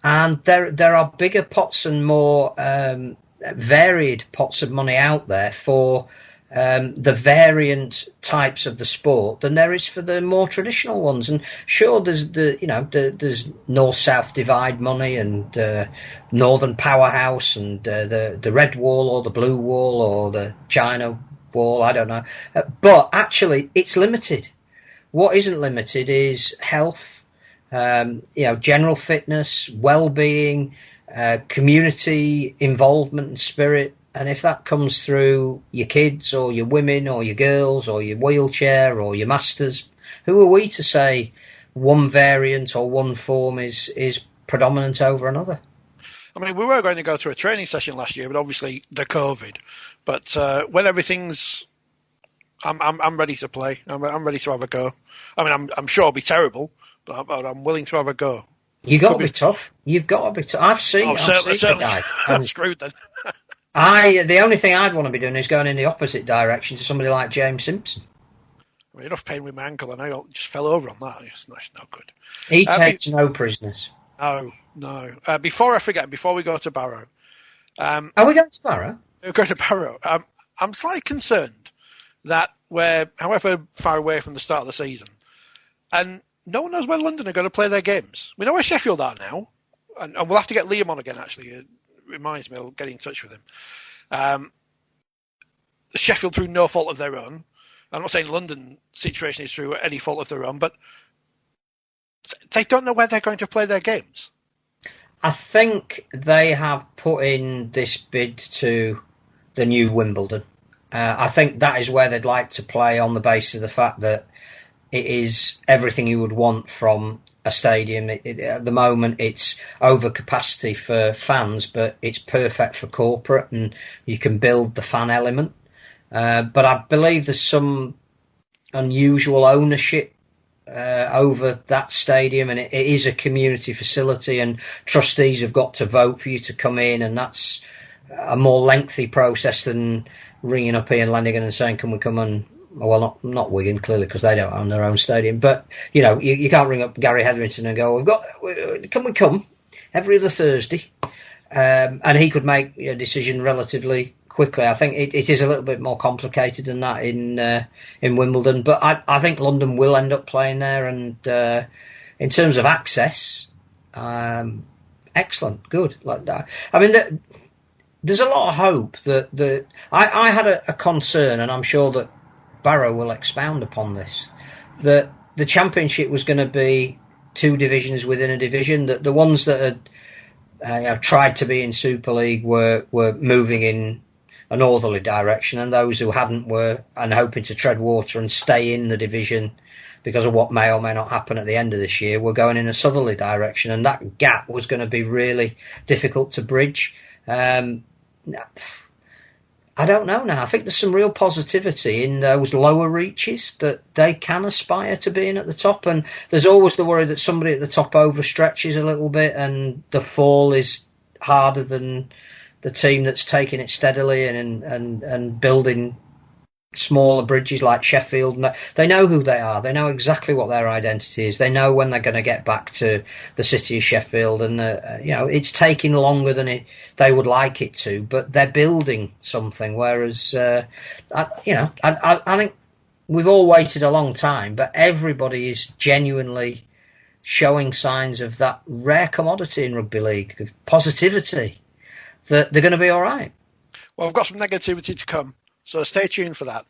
And there are bigger pots and more varied pots of money out there for the variant types of the sport than there is for the more traditional ones. And sure, there's there's north-south divide money and northern powerhouse and the red wall or the blue wall or the China wall. I don't know, but actually, it's limited. What isn't limited is health, general fitness, well-being, community involvement and spirit. And if that comes through your kids or your women or your girls or your wheelchair or your masters, who are we to say one variant or one form is predominant over another? I mean, we were going to go to a training session last year, but obviously the COVID. But when everything's, I'm ready to play. I'm ready to have a go. I mean, I'm sure it'll be terrible, but I'm willing to have a go. You got to be tough. You've got to be tough. I've seen the guy. I'm screwed then. The only thing I'd want to be doing is going in the opposite direction to somebody like James Simpson. I mean, enough pain with my ankle, and I just fell over on that. It's no good. He takes no prisoners. No. Before I forget, before we go to Barrow, Are we going to Barrow? We're going to Barrow. I'm slightly concerned that we're, however far away from the start of the season, and no one knows where London are going to play their games. We know where Sheffield are now, and we'll have to get Liam on again, actually. It reminds me, I'll get in touch with him. Sheffield through no fault of their own. I'm not saying London situation is through any fault of their own, but they don't know where they're going to play their games. I think they have put in this bid to the new Wimbledon. I think that is where they'd like to play, on the basis of the fact that it is everything you would want from a stadium. At the moment, it's over capacity for fans, but it's perfect for corporate, and you can build the fan element. But I believe there's some unusual ownership over that stadium, and it is a community facility, and trustees have got to vote for you to come in, and that's a more lengthy process than ringing up Ian Lannigan and saying, can we come and... Well, not Wigan, clearly, because they don't own their own stadium. But, you know, you can't ring up Gary Hetherington and go, can we come every other Thursday? And he could make a decision relatively quickly. I think it is a little bit more complicated than that in Wimbledon. But I think London will end up playing there. And in terms of access, excellent, good. Like that. I mean, there's a lot of hope that I had a concern, and I'm sure that Barrow will expound upon this, that the Championship was going to be two divisions within a division, that the ones that had tried to be in Super League were moving in a northerly direction, and those who hadn't were hoping to tread water and stay in the division because of what may or may not happen at the end of this year were going in a southerly direction, and that gap was going to be really difficult to bridge. I don't know now. I think there's some real positivity in those lower reaches, that they can aspire to being at the top. And there's always the worry that somebody at the top overstretches a little bit and the fall is harder than the team that's taking it steadily and building smaller bridges like Sheffield. They know who they are. They know exactly what their identity is. They know when they're going to get back to the city of Sheffield, and it's taking longer than they would like it to, but they're building something. Whereas I think we've all waited a long time, but everybody is genuinely showing signs of that rare commodity in rugby league, of positivity, that they're going to be all right. Well, I've got some negativity to come, so stay tuned for that.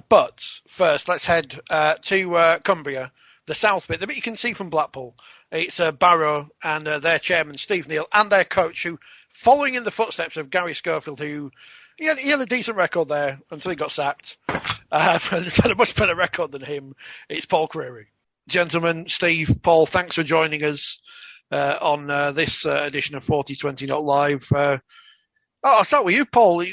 But first, let's head to Cumbria, the south bit, the bit you can see from Blackpool. It's Barrow and their chairman, Steve Neale, and their coach, who, following in the footsteps of Gary Schofield, who he had a decent record there until he got sacked. But he's had a much better record than him. It's Paul Crarey. Gentlemen, Steve, Paul, thanks for joining us on this edition of 4020 Not Live. I'll start with you, Paul.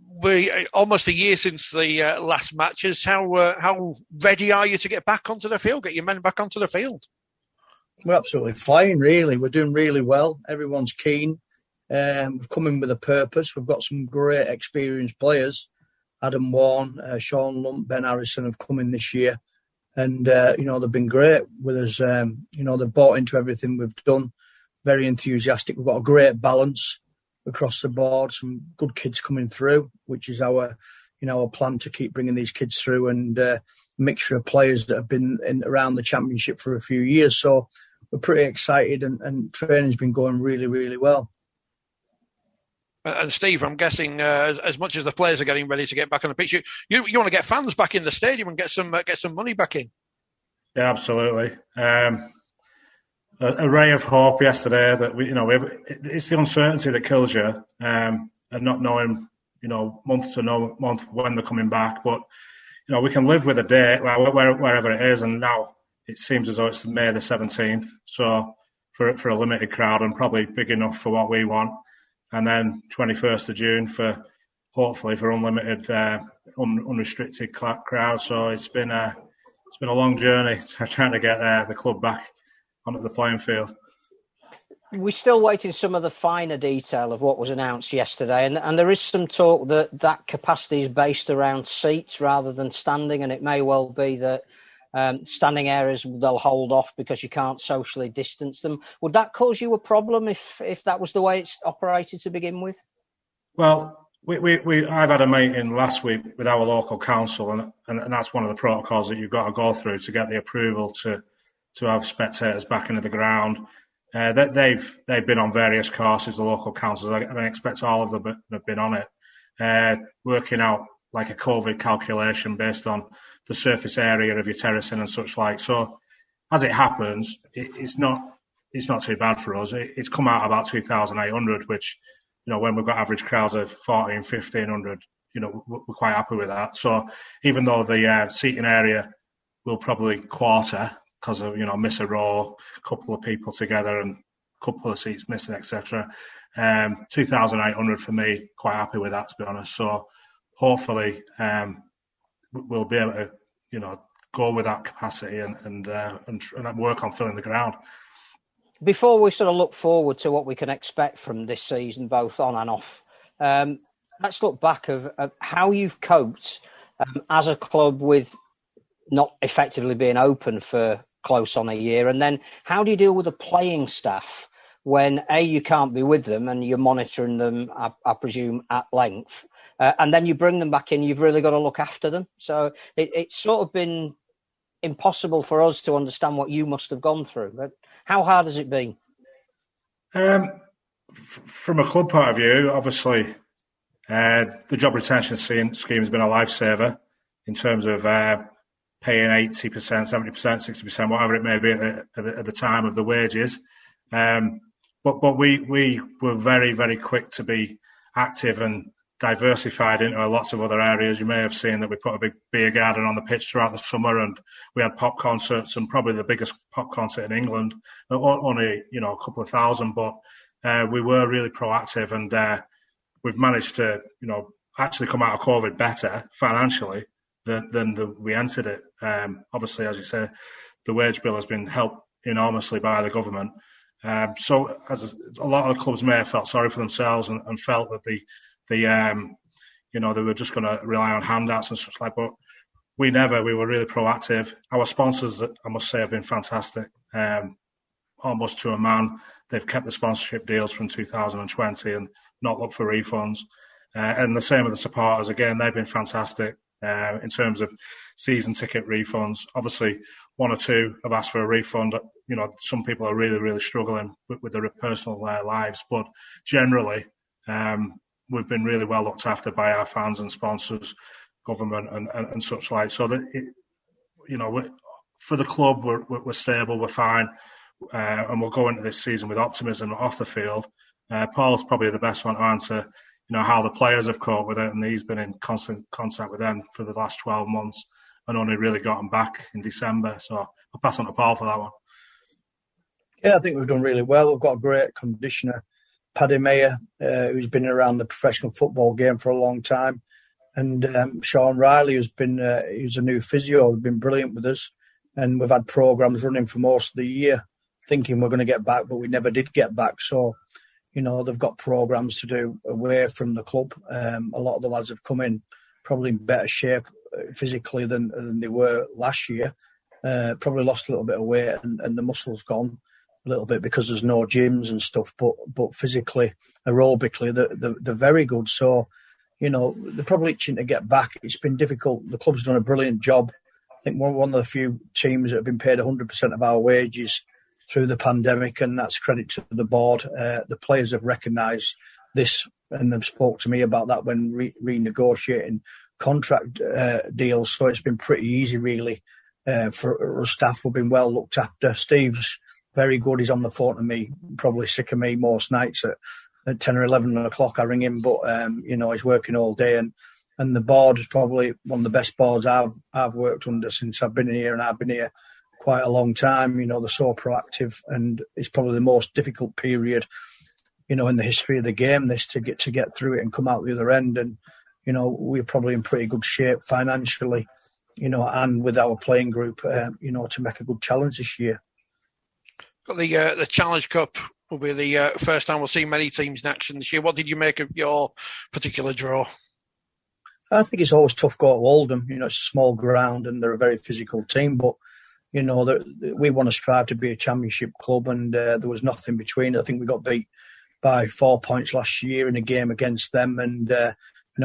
We're almost a year since the last matches. How ready are you to get back onto the field, get your men back onto the field? We're absolutely flying, really. We're doing really well. Everyone's keen. We've come in with a purpose. We've got some great experienced players. Adam Warren, Sean Lump, Ben Harrison have come in this year. And, they've been great with us. They've bought into everything we've done. Very enthusiastic. We've got a great balance across the board. Some good kids coming through, which is our plan, to keep bringing these kids through, and a mixture of players that have been around the Championship for a few years. So we're pretty excited, and training's been going really, really well. And Steve, I'm guessing as much as the players are getting ready to get back on the pitch, you want to get fans back in the stadium and get some money back in. Yeah, absolutely. A ray of hope yesterday that it's the uncertainty that kills you, and not knowing month to month when they're coming back. But we can live with a date wherever it is, and now it seems as though it's May the 17th. So for a limited crowd, and probably big enough for what we want. And then 21st of June hopefully for unlimited, unrestricted crowd. So it's been a long journey trying to get the club back onto the playing field. We're still waiting some of the finer detail of what was announced yesterday, and there is some talk that capacity is based around seats rather than standing, and it may well be that standing areas they'll hold off because you can't socially distance them. Would that cause you a problem if that was the way it's operated to begin with? Well, I've had a meeting last week with our local council, and that's one of the protocols that you've got to go through to get the approval to have spectators back into the ground. They've been on various courses, the local councils. I expect all of them have been on it, working out like a COVID calculation based on the surface area of your terracing and such like. So, as it happens, it's not too bad for us. It's come out about 2,800, which, when we've got average crowds of 1,400 and 1,500, we're quite happy with that. So even though the seating area will probably quarter because of, miss a row, a couple of people together and a couple of seats missing, etc. 2,800 for me, quite happy with that, to be honest. So hopefully we'll be able to, go with that capacity and work on filling the ground. Before we sort of look forward to what we can expect from this season, both on and off, let's look back of how you've coped as a club with not effectively being open for close on a year, and then how do you deal with the playing staff when you can't be with them and you're monitoring them, I presume, at length, and then you bring them back in, you've really got to look after them. So it's sort of been impossible for us to understand what you must have gone through. But how hard has it been? From a club point of view, obviously, the job retention scheme has been a lifesaver in terms of paying 80%, 70%, 60%, whatever it may be at the time of the wages. But we were very, very quick to be active and diversified into lots of other areas. You may have seen that we put a big beer garden on the pitch throughout the summer, and we had pop concerts, and probably the biggest pop concert in England, only a couple of thousand, but we were really proactive, and we've managed to actually come out of COVID better financially than we entered it. Obviously, as you say, the wage bill has been helped enormously by the government. So as a lot of the clubs may have felt sorry for themselves and felt that they were just going to rely on handouts and such like, but we were really proactive. Our sponsors, I must say, have been fantastic. Almost to a man, they've kept the sponsorship deals from 2020 and not looked for refunds. And the same with the supporters. Again, they've been fantastic in terms of season ticket refunds. Obviously, one or two have asked for a refund. Some people are really, really struggling with their personal lives, but generally, we've been really well looked after by our fans and sponsors, government, and such like. So that for the club, we're stable, we're fine, and we'll go into this season with optimism off the field. Paul's probably the best one to answer, how the players have coped with it, and he's been in constant contact with them for the last 12 months and only really got them back in December. So I'll pass on to Paul for that one. Yeah, I think we've done really well. We've got a great conditioner, Paddy Mayer, who's been around the professional football game for a long time, and Sean Riley, who's a new physio, has been brilliant with us, and we've had programmes running for most of the year, thinking we're going to get back, but we never did get back. So, they've got programmes to do away from the club. A lot of the lads have come in probably in better shape physically than they were last year. Probably lost a little bit of weight and the muscle's gone a little bit because there's no gyms and stuff, but physically, aerobically, they're very good. So, they're probably itching to get back. It's been difficult. The club's done a brilliant job. I think we're one of the few teams that have been paid 100% of our wages through the pandemic, and that's credit to the board. The players have recognised this and have spoke to me about that when renegotiating contract deals. So it's been pretty easy, really, for our staff. We've been well looked after. Steve's very good. He's on the phone to me, probably sick of me most nights at 10 or 11 o'clock. I ring him, but he's working all day, and the board is probably one of the best boards I've worked under since I've been here, and I've been here quite a long time. They're so proactive, and it's probably the most difficult period, in the history of the game, this to get through it and come out the other end. And we're probably in pretty good shape financially, and with our playing group, to make a good challenge this year. Got the Challenge Cup will be the first time we'll see many teams in action this year. What did you make of your particular draw? I think it's always tough going to Oldham. It's a small ground and they're a very physical team, but we want to strive to be a championship club, and there was nothing between. I think we got beat by 4 points last year in a game against them, and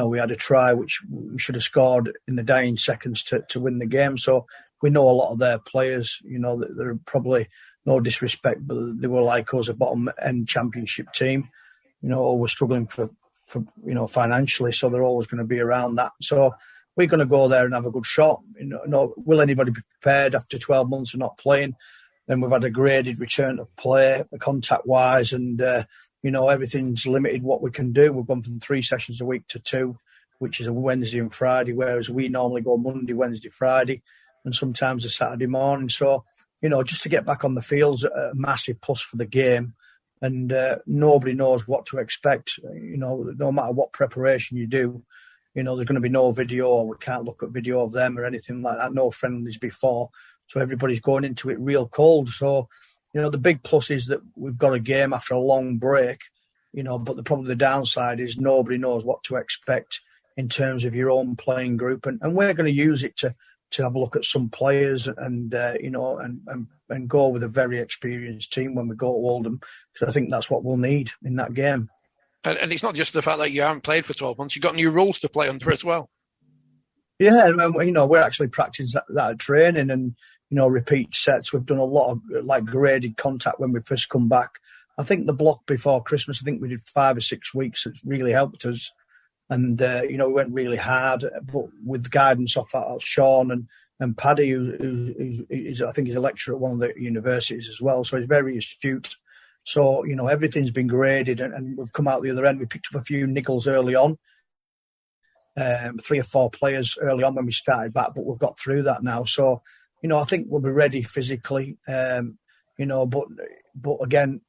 we had a try which we should have scored in the dying seconds to win the game. So we know a lot of their players. They're probably, no disrespect, but they were like us, a bottom end championship team. Always struggling for financially, so they're always going to be around that. So we're going to go there and have a good shot. Will anybody be prepared after 12 months of not playing? Then we've had a graded return to play, contact-wise, and everything's limited what we can do. We've gone from 3 sessions a week to 2, which is a Wednesday and Friday, whereas we normally go Monday, Wednesday, Friday, and sometimes a Saturday morning. So, just to get back on the field's a massive plus for the game, and nobody knows what to expect. No matter what preparation you do, there's going to be no video. We can't look at video of them or anything like that. No friendlies before. So everybody's going into it real cold. So, the big plus is that we've got a game after a long break, but probably the downside is nobody knows what to expect in terms of your own playing group. And we're going to use it to have a look at some players and go with a very experienced team when we go to Oldham, because I think that's what we'll need in that game. And it's not just the fact that you haven't played for 12 months, you've got new rules to play under as well. Yeah, and we're actually practicing that at training and, repeat sets. We've done a lot of graded contact when we first come back. I think the block before Christmas, I think we did 5 or 6 weeks. It's really helped us. And, we went really hard, but with guidance off Sean and Paddy, who is, I think he's a lecturer at one of the universities as well. So he's very astute. So, everything's been graded and we've come out the other end. We picked up a few niggles early on. 3 or 4 players early on when we started back, but we've got through that now. So, I think we'll be ready physically, but again,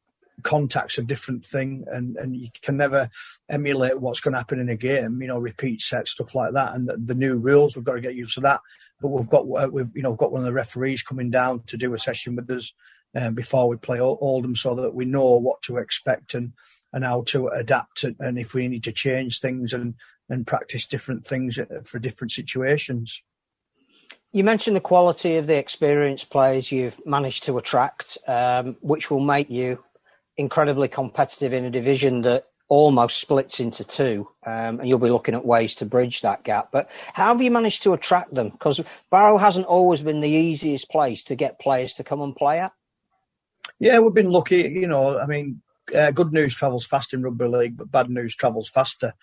contact's a different thing and you can never emulate what's going to happen in a game, repeat set, stuff like that. And the new rules, we've got to get used to that. But we've got one of the referees coming down to do a session with us before we play Oldham so that we know what to expect and how to adapt and if we need to change things and practice different things for different situations. You mentioned the quality of the experienced players you've managed to attract, which will make you incredibly competitive in a division that almost splits into 2, and you'll be looking at ways to bridge that gap. But how have you managed to attract them? Because Barrow hasn't always been the easiest place to get players to come and play at. Yeah, we've been lucky. Good news travels fast in Rugby League, but bad news travels faster.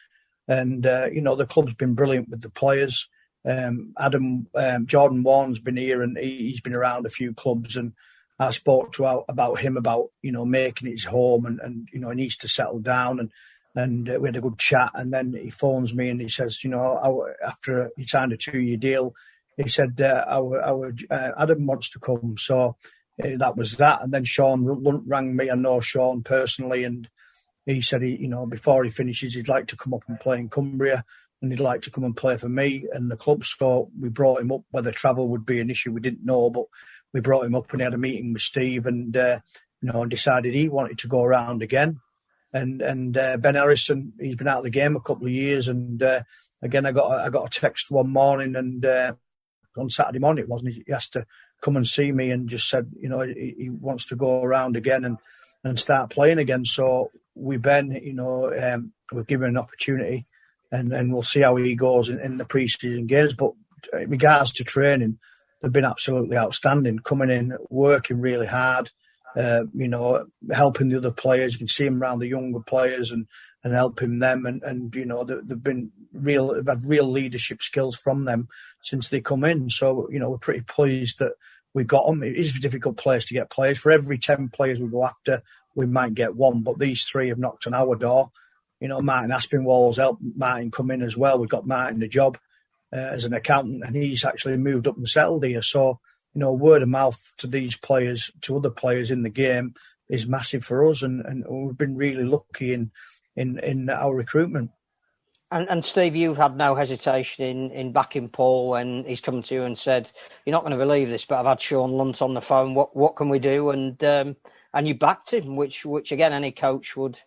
And, the club's been brilliant with the players. Jordan Warren's been here and he's been around a few clubs, and I spoke about him about, making it his home and he needs to settle down and we had a good chat. And then he phones me and he says, after he signed a 2-year deal, he said, our Adam wants to come. So that was that. And then Sean Lunt rang me. I know Sean personally, and he said, before he finishes, he'd like to come up and play in Cumbria and he'd like to come and play for me and the club. So we brought him up. Whether travel would be an issue, we didn't know, but we brought him up and he had a meeting with Steve and, and decided he wanted to go around again. And Ben Harrison, he's been out of the game a couple of years. And again, I got a text one morning and on Saturday morning it wasn't. He asked to come and see me and just said, he wants to go around again and start playing again. So with Ben, we're given an opportunity and we'll see how he goes in the pre-season games. But in regards to training, they've been absolutely outstanding, coming in, working really hard, helping the other players. You can see them around the younger players and helping them. And they've had real leadership skills from them since they come in. So, we're pretty pleased that we got them. It is a difficult place to get players. For every 10 players we go after, we might get 1, but these 3 have knocked on our door. Martin Aspinwall's helped Martin come in as well. We've got Martin a job as an accountant, and he's actually moved up and settled here. So, word of mouth to these players, to other players in the game, is massive for us, and we've been really lucky in our recruitment. And Steve, you've had no hesitation in backing Paul when he's come to you and said, "You're not going to believe this, but I've had Sean Lunt on the phone. What can we do?" And you backed him, which again any coach would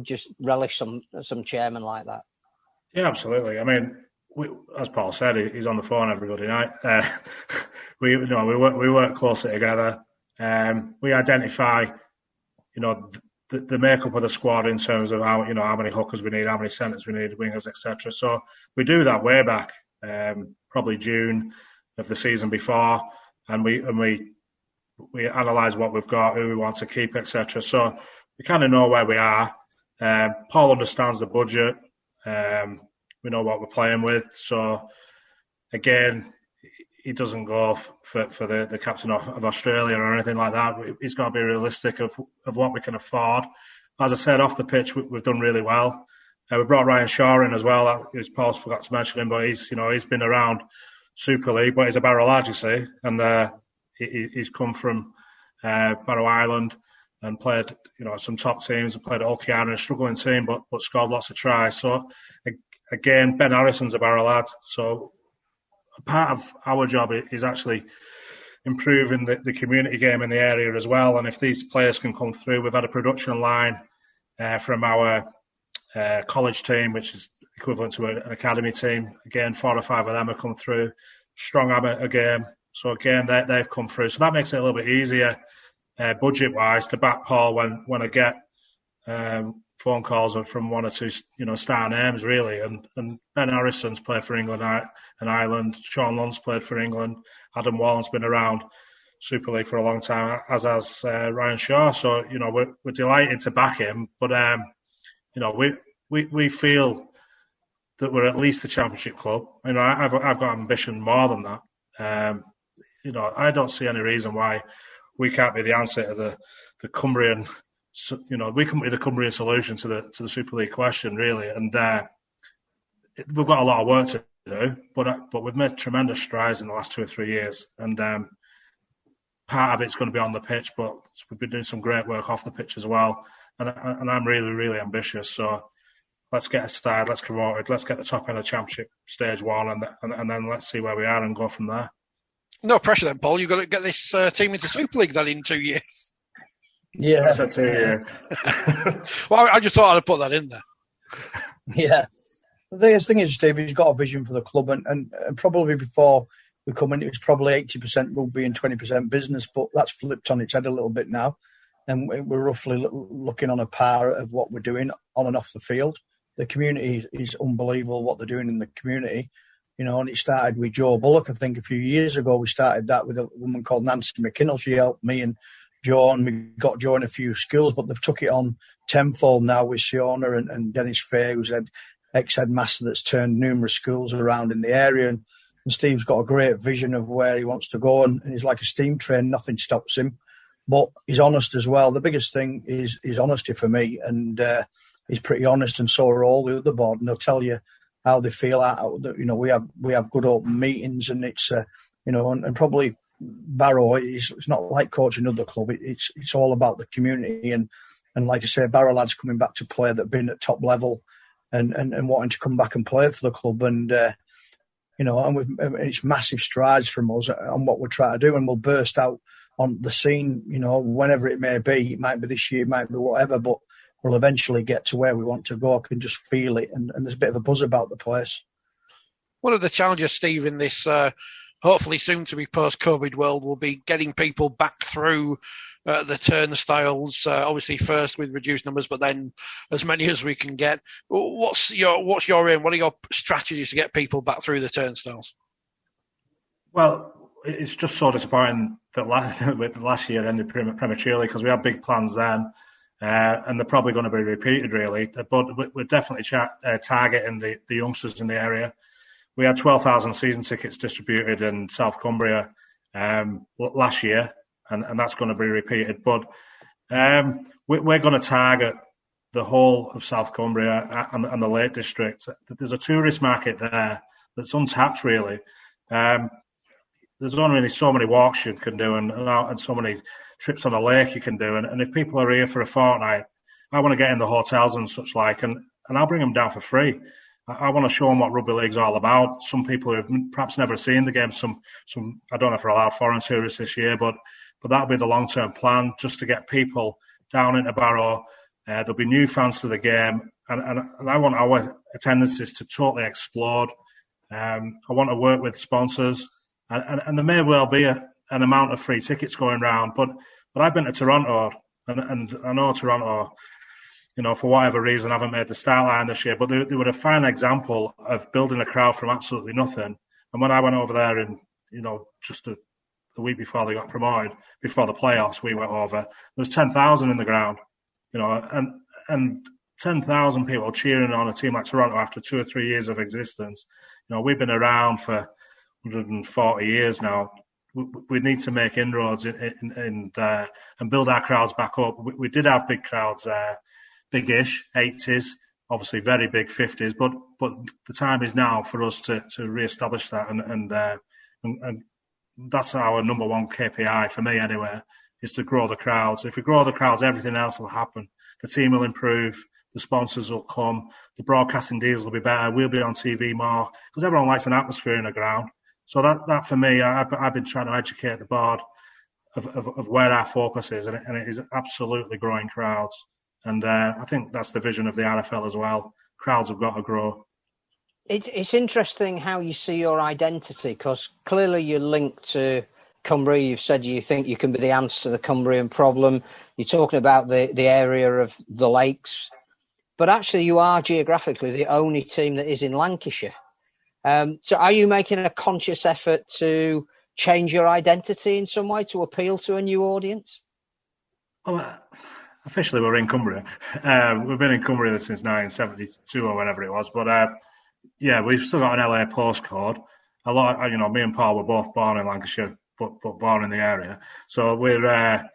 just relish some chairman like that. Yeah, absolutely. I mean, as Paul said, he's on the phone every bloody night. We work closely together. We identify, the makeup of the squad in terms of how many hookers we need, how many centres we need, wingers, etc. So we do that way back, probably June of the season before, and we analyse what we've got, who we want to keep, etc. So we kind of know where we are. Paul understands the budget. We know what we're playing with. So again, he doesn't go for the captain of Australia or anything like that. He's got to be realistic of what we can afford. As I said, off the pitch, we've done really well. We brought Ryan Shaw in as well. Paul forgot to mention him, but he's been around Super League, but he's a Barrow lad, you see, and he's come from Barrow Island and played some top teams and played at Ulkiana, a struggling team, but scored lots of tries. So again, Ben Harrison's a Barrow lad, so part of our job is actually improving the community game in the area as well. And if these players can come through, we've had a production line from our college team, which is equivalent to an academy team. Again, 4 or 5 of them have come through. Strong amateur game. So again, they've come through. So that makes it a little bit easier budget-wise to back Paul when I get phone calls from 1 or 2, star names really. And Ben Harrison's played for England and Ireland. Sean Lunt's played for England. Adam Wallen's been around Super League for a long time, as has Ryan Shaw. So we're delighted to back him. But we feel that we're at least a championship club. I've got ambition more than that. I don't see any reason why we can't be the answer to the Cumbrian. We couldn't be the Cumbrian solution to the Super League question, really. And we've got a lot of work to do, but we've made tremendous strides in the last 2 or 3 years. And part of it's going to be on the pitch, but we've been doing some great work off the pitch as well. And I'm really, really ambitious. So let's get us started, let's promote it, let's get the top end of Championship Stage 1, and then let's see where we are and go from there. No pressure then, Paul. You've got to get this team into Super League then in 2 years. Yeah. That's a 2 year. Well, I just thought I'd put that in there. Yeah. The thing is, Steve, he's got a vision for the club, and probably before we come in, it was probably 80% rugby and 20% business, but that's flipped on its head a little bit now. And we're roughly looking on a par of what we're doing on and off the field. The community is unbelievable what they're doing in the community. And it started with Joe Bullock. I think a few years ago we started that with a woman called Nancy McKinnell. She helped me and Joe, and we got Joe in a few schools, but they've took it on tenfold now with Siona and Dennis Fair, who's ex-headmaster that's turned numerous schools around in the area. And Steve's got a great vision of where he wants to go, and he's like a steam train. Nothing stops him. But he's honest as well. The biggest thing is honesty for me, and he's pretty honest, and so are all the other board, and they'll tell you how they feel. We have good open meetings, and it's and probably Barrow. It's not like coaching another club. It's all about the community, and like I say, Barrow lads coming back to play that've been at top level, and wanting to come back and play for the club, and it's massive strides from us on what we're trying to do, and we'll burst out on the scene, whenever it may be. It might be this year, it might be whatever, but we'll eventually get to where we want to go. I can just feel it, and there's a bit of a buzz about the place. One of the challenges, Steve, in this hopefully soon to be post-COVID world will be getting people back through the turnstiles. Obviously, first with reduced numbers, but then as many as we can get. What's your aim? What are your strategies to get people back through the turnstiles? Well, it's just so disappointing that last year ended prematurely, because we had big plans then, and they're probably going to be repeated, really. But we're definitely targeting the youngsters in the area. We had 12,000 season tickets distributed in South Cumbria last year, and that's going to be repeated. But we're going to target the whole of South Cumbria and the Lake District. There's a tourist market there that's untapped, really. There's only so many walks you can do, and so many trips on the lake you can do. And if people are here for a fortnight, I want to get in the hotels and such like, and I'll bring them down for free. I want to show them what Rugby League's all about. Some people who have perhaps never seen the game, some I don't know if we're allowed foreign tourists this year, but that'll be the long-term plan, just to get people down into Barrow. There'll be new fans to the game, and I want our attendances to totally explode. I want to work with sponsors, and there may well be an amount of free tickets going around, but I've been to Toronto And I know Toronto, for whatever reason, haven't made the start line this year, but they were a fine example of building a crowd from absolutely nothing. And when I went over there in, just the week before they got promoted, before the playoffs, we went over, there was 10,000 in the ground, and 10,000 people cheering on a team like Toronto after 2 or 3 years of existence. We've been around for 140 years now. We need to make inroads and build our crowds back up. We did have big crowds there, big-ish, 80s, obviously very big 50s, but the time is now for us to re-establish that, and that's our number one KPI for me anyway, is to grow the crowds. If we grow the crowds, everything else will happen. The team will improve, the sponsors will come, the broadcasting deals will be better, we'll be on TV more, because everyone likes an atmosphere in the ground. So that for me, I've been trying to educate the board of where our focus is, and it is absolutely growing crowds. And I think that's the vision of the RFL as well. Crowds have got to grow. It's interesting how you see your identity, because clearly you're linked to Cumbria. You've said you think you can be the answer to the Cumbrian problem. You're talking about the area of the lakes. But actually you are geographically the only team that is in Lancashire. So are you making a conscious effort to change your identity in some way to appeal to a new audience? Well, officially we're in Cumbria. We've been in Cumbria since 1972 or whatever it was. But yeah, we've still got an LA postcode. A lot, me and Paul were both born in Lancashire, but born in the area. So we're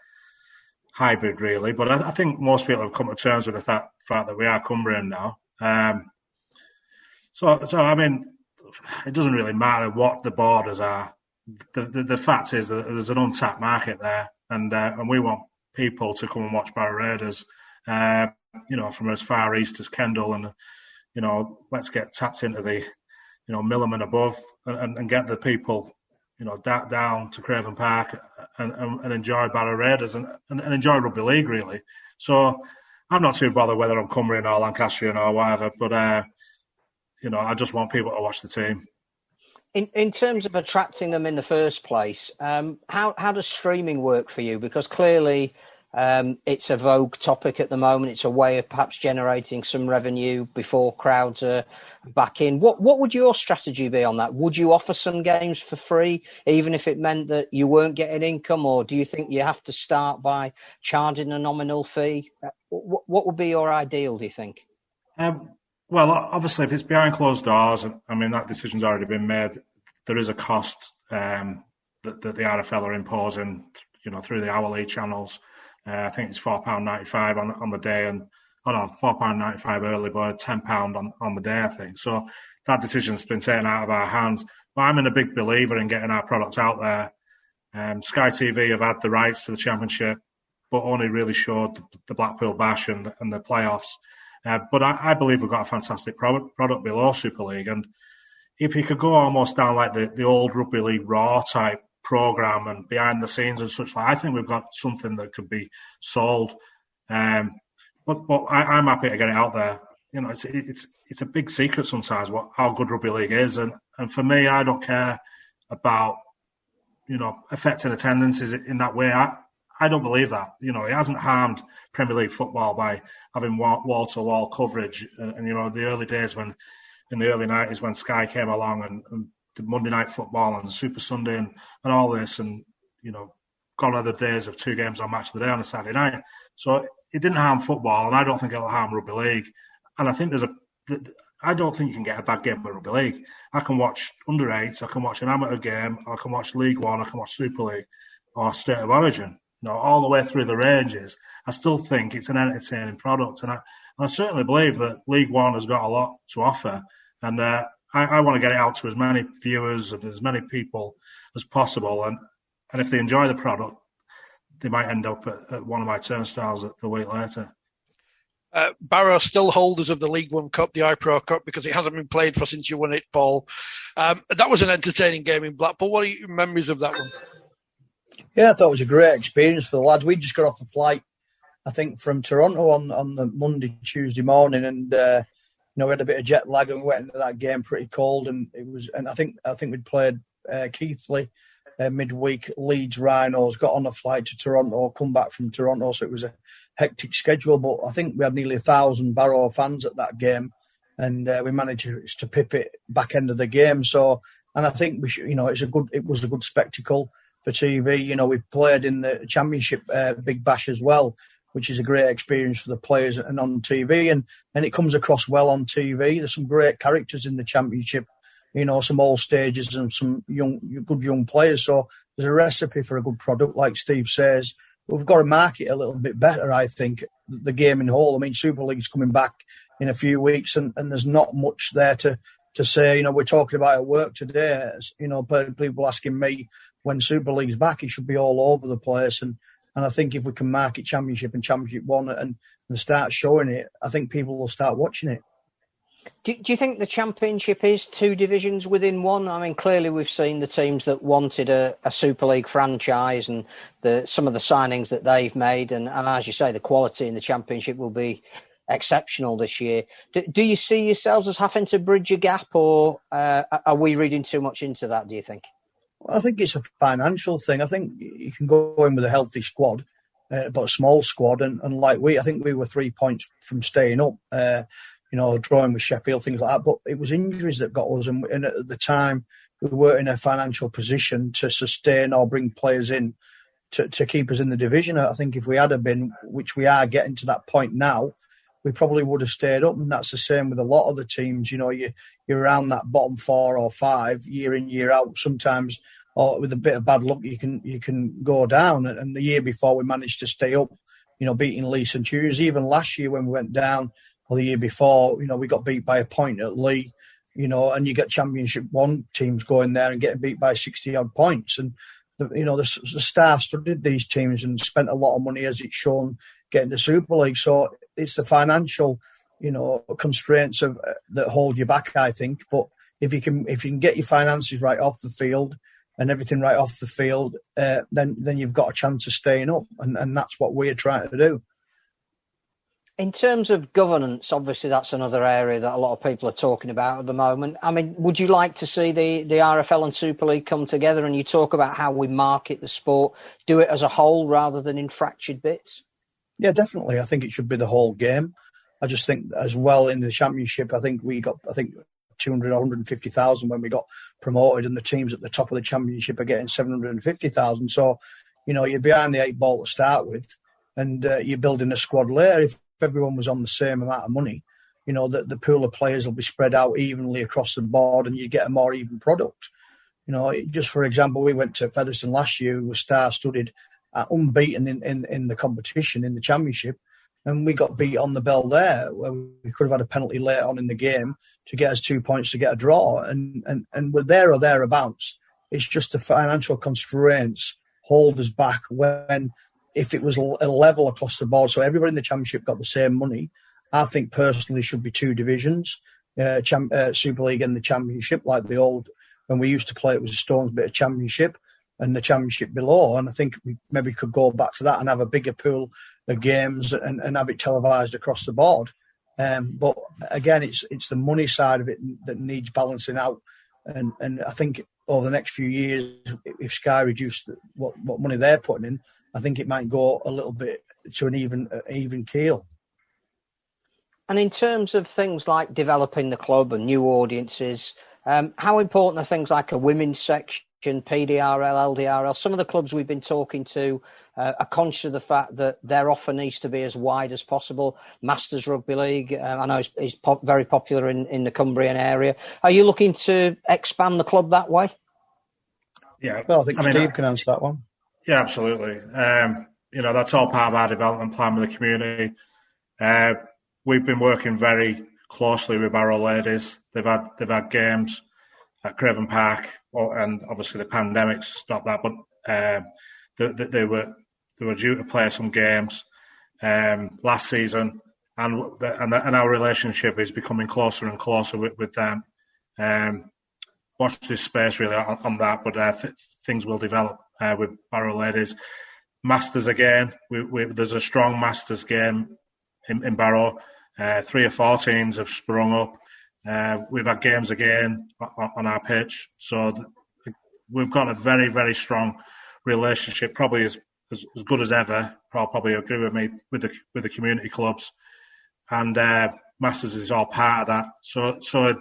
hybrid really. But I think most people have come to terms with the fact that we are Cumbrian now. So I mean, it doesn't really matter what the borders are. The fact is that there's an untapped market there, and we want people to come and watch Barrow Raiders, from as far east as Kendal, and let's get tapped into the Milliman above, and get the people down to Craven Park and enjoy Barrow Raiders and enjoy Rugby League really. So I'm not too bothered whether I'm Cumbrian or Lancastrian or whatever, but I just want people to watch the team. In terms of attracting them in the first place, how does streaming work for you? Because clearly it's a vogue topic at the moment. It's a way of perhaps generating some revenue before crowds are back in. What would your strategy be on that? Would you offer some games for free, even if it meant that you weren't getting income? Or do you think you have to start by charging a nominal fee? What would be your ideal, do you think? Well, obviously, if it's behind closed doors, I mean, that decision's already been made. There is a cost that the RFL are imposing, through the hourly channels. I think it's £4.95 on the day, and £4.95 early bird, £10 on the day, I think. So that decision's been taken out of our hands. But I'm a big believer in getting our product out there. Sky TV have had the rights to the Championship, but only really showed the Blackpool Bash and the playoffs. But I believe we've got a fantastic product below Super League. And if you could go almost down like the old Rugby League Raw type programme and behind the scenes and such, I think we've got something that could be sold. But I'm happy to get it out there. It's a big secret sometimes how good Rugby League is. And for me, I don't care about, affecting attendances in that way. I don't believe that. It hasn't harmed Premier League football by having wall-to-wall coverage. And the early days in the early 90s when Sky came along and the Monday Night Football and Super Sunday and all this, and, gone other days of 2 games on Match of the Day on a Saturday night. So it didn't harm football, and I don't think it'll harm Rugby League. And I think I don't think you can get a bad game with Rugby League. I can watch under 8s, I can watch an amateur game, I can watch League One, I can watch Super League or State of Origin. All the way through the ranges, I still think it's an entertaining product. And I certainly believe that League One has got a lot to offer. And I want to get it out to as many viewers and as many people as possible. And if they enjoy the product, they might end up at one of my turnstiles the week later. Barrow still holders of the League One Cup, the iPro Cup, because it hasn't been played for since you won it, Paul. That was an entertaining game in Blackpool. What are your memories of that one? Yeah, I thought it was a great experience for the lads. We just got off a flight, I think, from Toronto on the Monday, Tuesday morning, and we had a bit of jet lag, and we went into that game pretty cold. And I think we'd played Keighley midweek Leeds Rhinos, got on a flight to Toronto, come back from Toronto, so it was a hectic schedule. But I think we had nearly 1,000 Barrow fans at that game, and we managed to pip it back end of the game. So, and I think we should, it was a good spectacle for TV. We played in the Championship Big Bash as well, which is a great experience for the players and on TV, and it comes across well on TV. There's some great characters in the Championship, some old stages and some good young players. So there's a recipe for a good product, like Steve says. But we've got to market a little bit better, I think, the game in whole. I mean, Super League's coming back in a few weeks, and there's not much there to say. We're talking about at work today. People asking me when Super League's back, it should be all over the place. And I think if we can market Championship and Championship 1 and start showing it, I think people will start watching it. Do you think the Championship is 2 divisions within one? I mean, clearly we've seen the teams that wanted a Super League franchise and some of the signings that they've made. And as you say, the quality in the Championship will be exceptional this year. Do you see yourselves as having to bridge a gap, or are we reading too much into that, do you think? I think it's a financial thing. I think you can go in with a healthy squad, but a small squad. And like I think we were 3 points from staying up, drawing with Sheffield, things like that. But it was injuries that got us. And at the time, we weren't in a financial position to sustain or bring players in to keep us in the division. I think if we had been, which we are getting to that point now, we probably would have stayed up. And that's the same with a lot of the teams. You're around that bottom 4 or 5 year in, year out. Sometimes, or with a bit of bad luck, you can go down. And the year before, we managed to stay up, beating Leigh and Tudors. Even last year when we went down, or the year before, we got beat by a point at Leigh, and you get Championship 1 teams going there and getting beat by 60-odd points. And, the star-studded these teams and spent a lot of money, as it's shown, getting the Super League. So it's the financial, constraints that hold you back, I think. But if you can get your finances right off the field and everything right off the field, then you've got a chance of staying up, and that's what we're trying to do. In terms of governance, obviously that's another area that a lot of people are talking about at the moment. I mean, would you like to see the RFL and Super League come together, and you talk about how we market the sport, do it as a whole rather than in fractured bits? Yeah, definitely. I think it should be the whole game. I just think as well in the Championship, I think we got 200 or 150,000 when we got promoted, and the teams at the top of the Championship are getting 750,000. So, you're behind the 8 ball to start with, and you're building a squad later. If everyone was on the same amount of money, the pool of players will be spread out evenly across the board, and you get a more even product. Just for example, we went to Featherstone last year, we were star-studded, unbeaten in the competition, in the Championship, and we got beat on the bell there, where we could have had a penalty later on in the game to get us 2 points to get a draw, and we're there or thereabouts. It's just the financial constraints hold us back when, if it was a level across the board, so everybody in the Championship got the same money, I think personally should be 2 divisions, Super League and the Championship, like the old, when we used to play, it was a stone's bit of Championship and the Championship below. And I think we maybe could go back to that and have a bigger pool of games and have it televised across the board. But again, it's the money side of it that needs balancing out. And I think over the next few years, if Sky reduce what money they're putting in, I think it might go a little bit to an even keel. And in terms of things like developing the club and new audiences, how important are things like a women's section, PDRL, LDRL? Some of the clubs we've been talking to are conscious of the fact that their offer needs to be as wide as possible. Masters Rugby League, I know is very popular in the Cumbrian area. Are you looking to expand the club that way? Yeah, well, I think Steve can answer that one. Yeah, absolutely. That's all part of our development plan with the community. We've been working very closely with Barrow Raiders. They've had games at Craven Park, and obviously the pandemic stopped that. But they were due to play some games last season, and our relationship is becoming closer and closer with them. Watch this space really on that, but things will develop with Barrow Raiders. Masters again. There's a strong Masters game in Barrow. 3 or 4 teams have sprung up. We've had games again on our pitch, so we've got a very, very strong relationship, probably as good as ever. Paul probably agree with me with the community clubs, and Masters is all part of that. So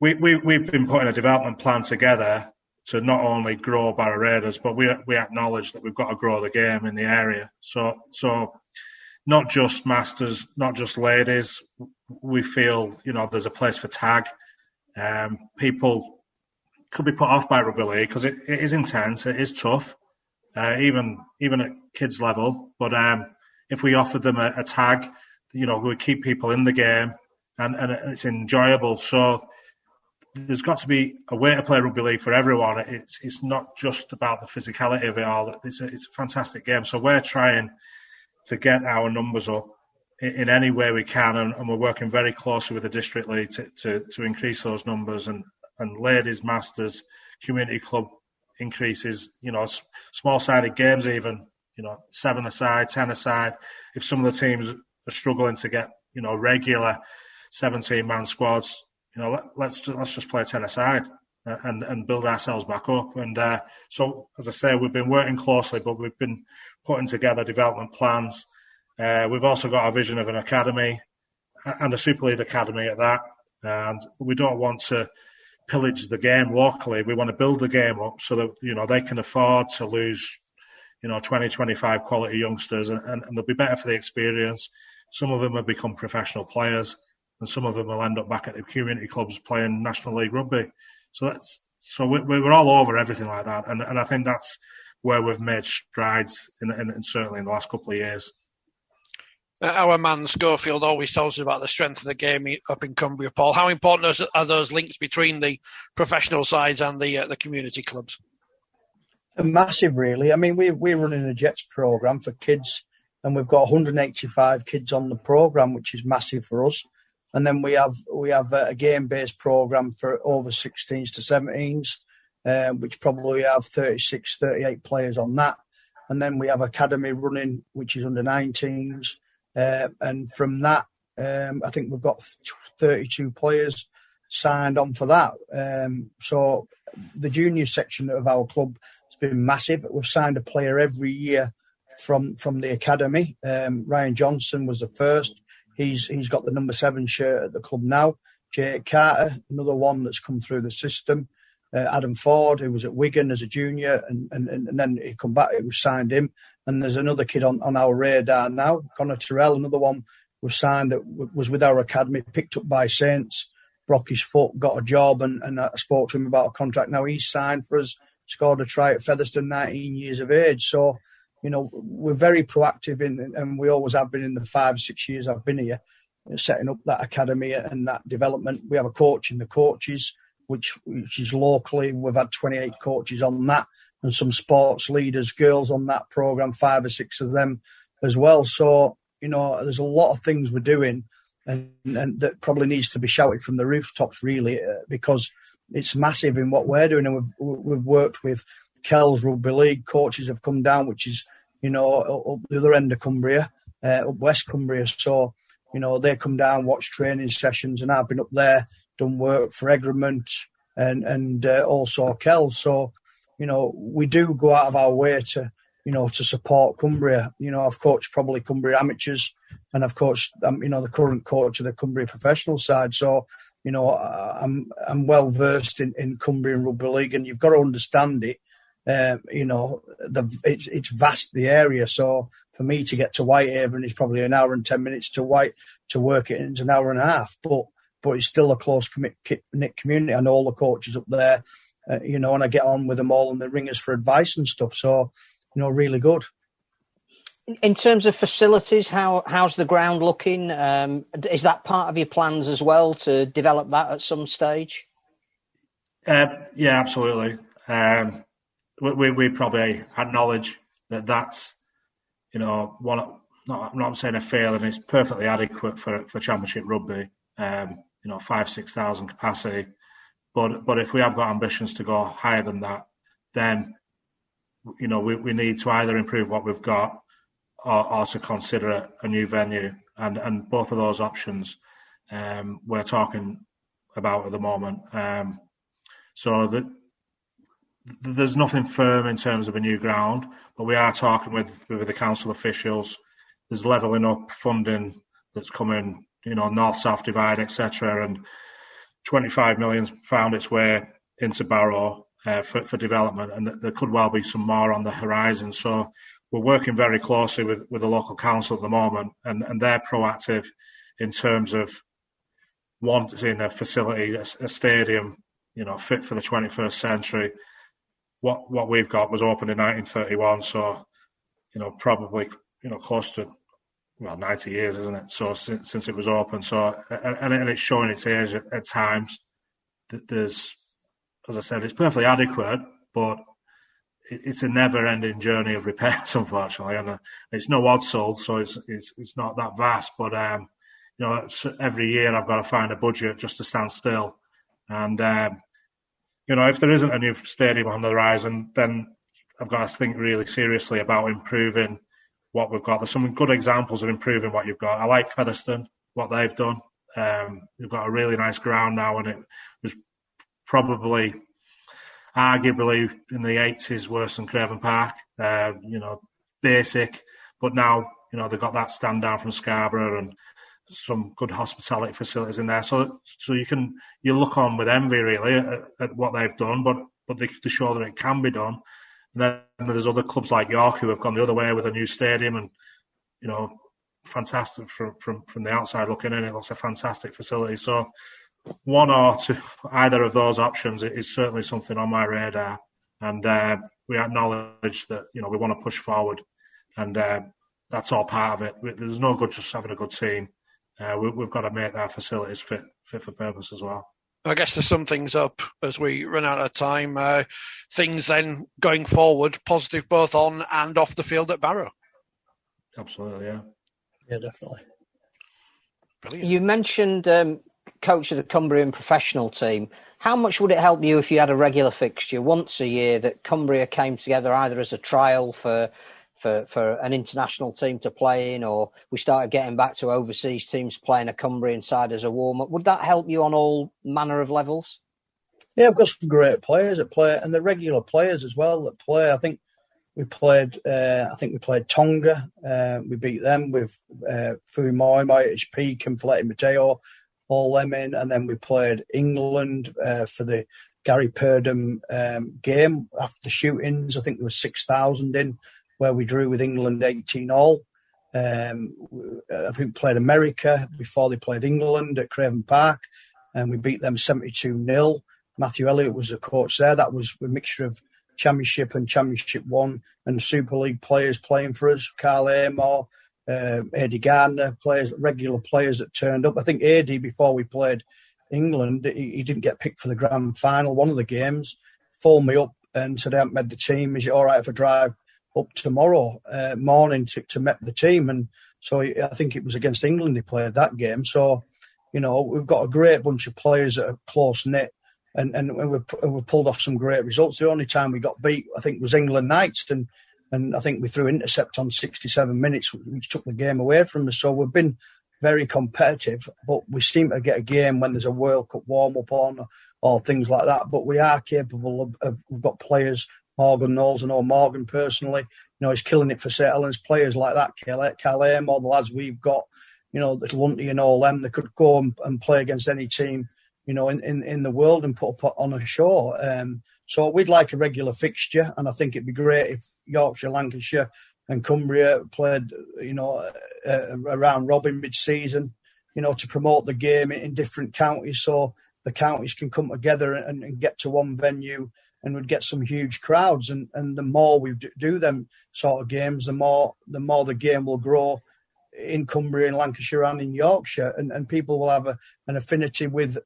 we've been putting a development plan together to not only grow Barrow Raiders, but we acknowledge that we've got to grow the game in the area. So not just Masters, not just ladies. We feel, there's a place for tag. People could be put off by rugby league because it is intense, it is tough, even at kids level. But if we offered them a tag, we would keep people in the game, and it's enjoyable. So there's got to be a way to play rugby league for everyone. It's not just about the physicality of it all. It's a fantastic game. So we're trying to get our numbers up in any way we can, and we're working very closely with the district league to increase those numbers, and ladies, masters, community club increases, small-sided games even, 7 aside, 10 aside. If some of the teams are struggling to get, regular 17-man squads, let's just play 10 aside and build ourselves back up. And so, as I say, we've been working closely, but we've been putting together development plans. We've also got a vision of an academy and a Super League academy at that. And we don't want to pillage the game locally. We want to build the game up so that, they can afford to lose, 20, 25 quality youngsters, and they'll be better for the experience. Some of them will become professional players, and some of them will end up back at the community clubs playing National League rugby. So we're all over everything like that, and I think that's where we've made strides in certainly in the last couple of years. Our man Schofield always tells us about the strength of the game up in Cumbria, Paul. How important are those links between the professional sides and the community clubs? Massive, really. I mean, we're running a Jets programme for kids, and we've got 185 kids on the programme, which is massive for us. And then we have a game-based programme for over 16s to 17s, which probably have 36, 38 players on that. And then we have academy running, which is under 19s. And from that, I think we've got 32 players signed on for that. So the junior section of our club has been massive. We've signed a player every year from the academy. Ryan Johnson was the first. He's got the number 7 shirt at the club now. Jake Carter, another one that's come through the system. Adam Ford, who was at Wigan as a junior, and then he come back. We signed him. And there's another kid on our radar now, Connor Terrell, another one was signed that was with our academy, picked up by Saints, broke his foot, got a job, and I spoke to him about a contract. Now he's signed for us, scored a try at Featherstone, 19 years of age. So, we're very proactive and we always have been in the 5 or 6 years I've been here, setting up that academy and that development. We have a coach in the coaches, which is locally. We've had 28 coaches on that, and some sports leaders, girls on that programme, 5 or 6 of them as well. So, there's a lot of things we're doing and that probably needs to be shouted from the rooftops, really, because it's massive in what we're doing. And we've worked with Kells Rugby League. Coaches have come down, which is, up the other end of Cumbria, up West Cumbria. So, they come down, watch training sessions, and I've been up there, done work for Egremont and also Kells. So, we do go out of our way to support Cumbria. I've coached probably Cumbria amateurs, and I've coached, the current coach of the Cumbria professional side. So, I'm well versed in Cumbrian Rugby League, and you've got to understand it. It's vast, the area. So for me to get to Whitehaven is probably an hour and 10 minutes to work it into an hour and a half. But it's still a close knit community. I know all the coaches up there. And I get on with them all, and they ring us for advice and stuff. So, really good. In terms of facilities, how's the ground looking? Is that part of your plans as well, to develop that at some stage? Yeah, absolutely. We probably acknowledge that's, one. I'm not saying a failing. It's perfectly adequate for Championship rugby. 5,000-6,000 capacity. But if we have got ambitions to go higher than that, then we need to either improve what we've got or to consider a new venue, and both of those options we're talking about at the moment. So that there's nothing firm in terms of a new ground, but we are talking with the council officials. There's levelling up funding that's coming, north-south divide, etc. And 25 million's found its way into Barrow for development, and there could well be some more on the horizon. So we're working very closely with the local council at the moment, and they're proactive in terms of wanting a facility, a stadium, fit for the 21st century. What we've got was opened in 1931, so probably close to 90 years, isn't it? So since it was open, so and it's showing its age at times. There's, as I said, it's perfectly adequate, but it's a never-ending journey of repairs, unfortunately, and it's no oddsoul, so it's not that vast. But every year I've got to find a budget just to stand still, and if there isn't a new stadium on the horizon, then I've got to think really seriously about improving what we've got. There's some good examples of improving what you've got. I like Featherstone, what they've done. They've got a really nice ground now, and it was probably arguably in the 80s worse than Craven Park. Basic, but now they've got that stand down from Scarborough and some good hospitality facilities in there. So you look on with envy really at what they've done, but they show that it can be done. And then there's other clubs like York who have gone the other way with a new stadium, and fantastic from the outside looking in. It looks a fantastic facility. So one or two, either of those options is certainly something on my radar, and we acknowledge that we want to push forward, and that's all part of it. There's no good just having a good team. We've got to make our facilities fit for purpose as well. I guess to sum things up as we run out of time, things then going forward, positive both on and off the field at Barrow. Absolutely, yeah. Yeah, definitely. Brilliant. You mentioned coach of the Cumbrian professional team. How much would it help you if you had a regular fixture once a year that Cumbria came together either as a trial for an international team to play in, or we started getting back to overseas teams playing a Cumbrian side as a warm-up? Would that help you on all manner of levels? Yeah, we've got some great players that play, and the regular players as well that play. I think we played Tonga. We beat them with Fuimoima, HP, and Folletti Matteo, all them in, and then we played England for the Gary Purdom game after the shootings. I think there was 6,000 in, where we drew with England 18-all. I think we played America before they played England at Craven Park, and we beat them 72-0. Matthew Elliott was the coach there. That was a mixture of Championship and Championship 1 and Super League players playing for us. Carl Amor, Eddie Gardner, regular players that turned up. I think Eddie, before we played England, he didn't get picked for the grand final, one of the games, phoned me up and said, I haven't made the team. Is it all right if I drive up tomorrow morning to met the team? And so I think it was against England he played that game. So, we've got a great bunch of players that are close-knit, and we pulled off some great results. The only time we got beat, I think, was England Knights, and I think we threw intercept on 67 minutes, which took the game away from us. So we've been very competitive, but we seem to get a game when there's a World Cup warm-up on or things like that. But we are capable of we've got players. Morgan Knowles, I know Morgan personally, he's killing it for St Helens. Players like that, Calais, all the lads we've got, the Lunty and all them, they could go and play against any team, in the world and put on a show. So we'd like a regular fixture, and I think it'd be great if Yorkshire, Lancashire and Cumbria played, around robin mid-season, to promote the game in different counties, so the counties can come together and get to one venue, and would get some huge crowds. And the more we do them sort of games, the more the game will grow in Cumbria, in Lancashire and in Yorkshire. And people will have an affinity with